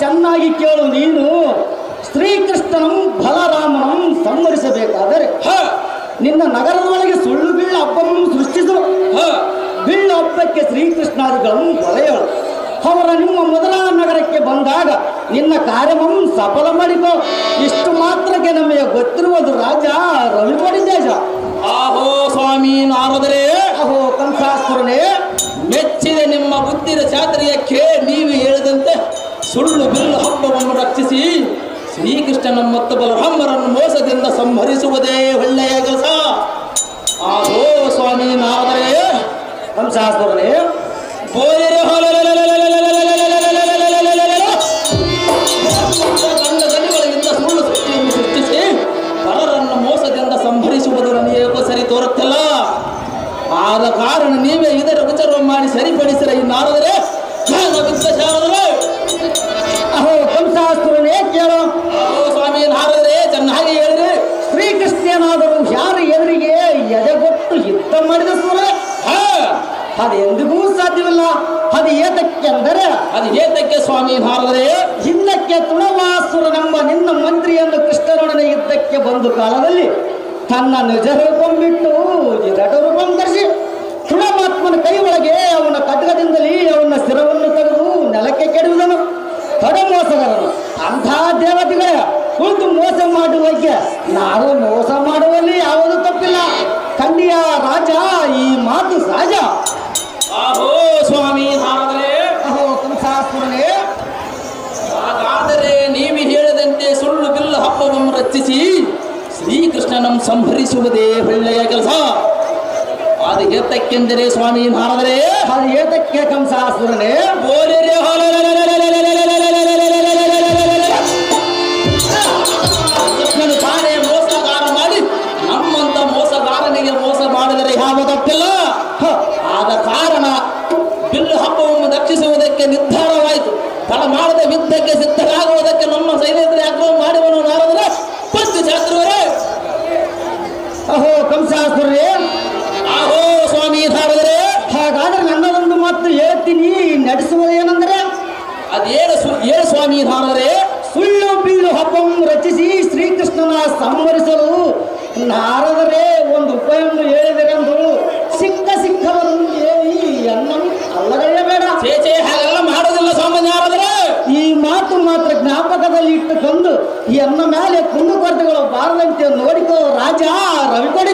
ಚೆನ್ನಾಗಿ ಕೇಳು. ನೀನು ಶ್ರೀಕೃಷ್ಣನಂ ಬಲರಾಮನಂ ಸಂಹರಿಸಬೇಕಾದರೆ ನಿನ್ನ ನಗರದೊಳಗೆ ಸುಳ್ಳು ಬೀಳ್ಳ ಹಬ್ಬವನ್ನು ಸೃಷ್ಟಿಸು. ಬೀಳ್ಳ ಹಬ್ಬಕ್ಕೆ ಶ್ರೀಕೃಷ್ಣಾದಿಗಳನ್ನು ಬರೆಯಳು. ಅವರ ನಿಮ್ಮ ಮೊದಲ ನಗರಕ್ಕೆ ಬಂದಾಗ ನಿನ್ನ ಕಾರ್ಯವಂ ಸಫಲ ಮಾಡಿಕೋ. ಇಷ್ಟು ಮಾತ್ರಕ್ಕೆ ನಮಗೆ ಗೊತ್ತಿರುವುದು ರಾಜ ರವಿಪಡಿ ದೇಶ. ಆಹೋ ಸ್ವಾಮಿ ನಾರದರೆ, ಅಹೋ ಕಂಸಾಸುರನೇ, ಮೆಚ್ಚಿದ ನಿಮ್ಮ ಬುದ್ಧಿರ ಚಾತುರ್ಯಕ್ಕೆ ನೀವು ಹೇಳಿದಂತೆ ಸುಳ್ಳು ಬಿಲ್ಲು ಹಬ್ಬವನ್ನು ರಕ್ಷಿಸಿ ಶ್ರೀಕೃಷ್ಣನ ಮತ್ತು ಬಲರಾಮರನ್ನು ಮೋಸದಿಂದ ಸಂಹರಿಸುವುದೇ ಒಳ್ಳೆಯ ಕೆಲಸ. ಆಹೋ ಸ್ವಾಮಿ ನಾರದರೆ, ಕಂಸಾಸುರನೇ, ಗಂಡಗಳಿಂದ ಸುಳ್ಳು ಸೃಷ್ಟಿಯನ್ನು ಸೃಷ್ಟಿಸಿ ಬಲರನ್ನು ಮೋಸದಿಂದ ಸಂಹರಿಸುವುದು ನನಗೆ ಸರಿ ತೋರುತ್ತಿಲ್ಲ. ಆದ ಕಾರಣ ನೀವೇ ಇದರ ವಿಚಾರ ಮಾಡಿ ಸರಿಪಡಿಸಿರ ಈ ನಾರದರೆ ಶಾರದರೆ. ಅಹೋ ಕಂಸಾಸುರನೇ ಕೇಳು. ಅಹೋ ಸ್ವಾಮಿ ನಾರದರೆ, ಚೆನ್ನಾಗಿ ಹೇಳಿರಿ. ಶ್ರೀಕೃಷ್ಣನಾದರೂ ಯಾರ ಎದುರಿಗೆ ಎದೆಗೊಟ್ಟು ಯುದ್ಧ ಮಾಡಿದ ಸೂರ ಅದು ಎಂದಿಗೂ ಸಾಧ್ಯವಿಲ್ಲ. ಅದು ಏತಕ್ಕೆಂದರೆ, ಅದು ಏತಕ್ಕೆ ಸ್ವಾಮಿ ನಾರದರೆ? ಹಿಂದಕ್ಕೆ ತುಳವಾಸುರನೆಂಬ ನಿನ್ನ ಮಂತ್ರಿಯನ್ನು ಕೃಷ್ಣನೊಡನೆ ಯುದ್ಧಕ್ಕೆ ಬಂದು ಕಾಲದಲ್ಲಿ ತನ್ನ ನಿಜ ರೂಪಂ ಬಿಟ್ಟು ಜಡ ರೂಪಂ ಧರಿಸಿ ತುಳಮಾತ್ಮನ ಕೈ ಒಳಗೆ ಅವನ ಖಡ್ಗದಿಂದಲೇ ಅವನ ಶಿರವನ್ನು ತೆಗೆದು ನೆಲಕ್ಕೆ ಕೆಡುವುದನು. ಮೋಸಗಾರನು ಅಂಥ ದೇವತೆಗಳ ಕುಳಿತು ಮೋಸ ಮಾಡುವಕ್ಕೆ ನಾವು ಮೋಸ ಮಾಡುವಲ್ಲಿ ಯಾವುದು ತಪ್ಪಿಲ್ಲ. ಖಂಡಿಯ ರಾಜ, ಈ ಮಾತು ಸಹಜ. ಆಹೋ ಸ್ವಾಮಿ ನಾರದರೆ, ಅಹೋ ಕಂಸಾಸುರನೇ, ಹಾಗಾದರೆ ನೀವು ಹೇಳಿದಂತೆ ಸುಳ್ಳು ಬಿಲ್ಲು ಹಬ್ಬವನ್ನು ರಚಿಸಿ ಶ್ರೀಕೃಷ್ಣನನ್ನು ಸಂಹರಿಸುವುದೇ ಒಳ್ಳೆಯ ಕೆಲಸ. ಅದು ಏತಕ್ಕೆಂದರೆ ಸ್ವಾಮಿ ನಾರದರೆ? ಅದು ಏತಕ್ಕೆ ಕಂಸಾಸುರನೇ? ಕೃಷ್ಣನು ತಾನೇ ಮೋಸಗಾರ ಮಾಡಿ ನಮ್ಮಂತ ಮೋಸಗಾರನಿಗೆ ಮೋಸ ಮಾಡಿದರೆ ಯಾವ ತಪ್ಪಿಲ್ಲ. ಆದ ಕಾರಣ ಬಿಲ್ಲು ಹಬ್ಬವನ್ನು ರಕ್ಷಿಸುವುದಕ್ಕೆ ನಿರ್ಧಾರವಾಯಿತು. ತಡ ಮಾಡದ ಯುದ್ಧಕ್ಕೆ ಸಿದ್ಧರಾಗುವುದಕ್ಕೆ ನಮ್ಮ ಸೈನಿಕರು ಆಕ್ರಮಣ ಮಾಡುವನು ನಾರದರೆ ಪತ್ತಿ ಶಾಸ್ತ್ರವರೇ. ಅಹೋ ಕಂಸಾಸುರನೇ, ಆಹೋ ಸ್ವಾಮಿ ನಾರದರೆ, ಹಾಗಾದ್ರೆ ನನ್ನದೊಂದು ಮಾತು ಹೇಳ್ತೀನಿ, ನಡೆಸುವುದೇನೆಂದರೆ ಅದೇನು ಏಳು ಸ್ವಾಮಿ ನಾರದರೆ? ಸುಳ್ಳು ಬೀಳು ಹಬ್ಬವನ್ನು ರಚಿಸಿ ಶ್ರೀಕೃಷ್ಣನ ಸಂಹರಿಸಲು ನಾರದರೆ ಒಂದು ಉಪಾಯವನ್ನು ಹೇಳಿದರೆಂದು ಸಿಕ್ಕವರನ್ನು ಹೇಳಿ ಎನ್ನ ಅಲ್ಲಗಳೆಯಬೇಡ. ಚೇಚೆ ಹಾಗೆಲ್ಲ ಮಾಡೋದಿಲ್ಲ ಸ್ವಾಮಿ ನಾರದರೆ. ಈ ಮಾತು ಮಾತ್ರ ಜ್ಞಾಪಕದಲ್ಲಿ ಇಟ್ಟುಕೊಂಡು ಎನ್ನ ಮೇಲೆ ಕುಂದುಕೊರತೆಗಳು ಬಾರದಂತೆ ನೋಡಿಕೋ ರಾಜ ರವಿಕೊಡಿ.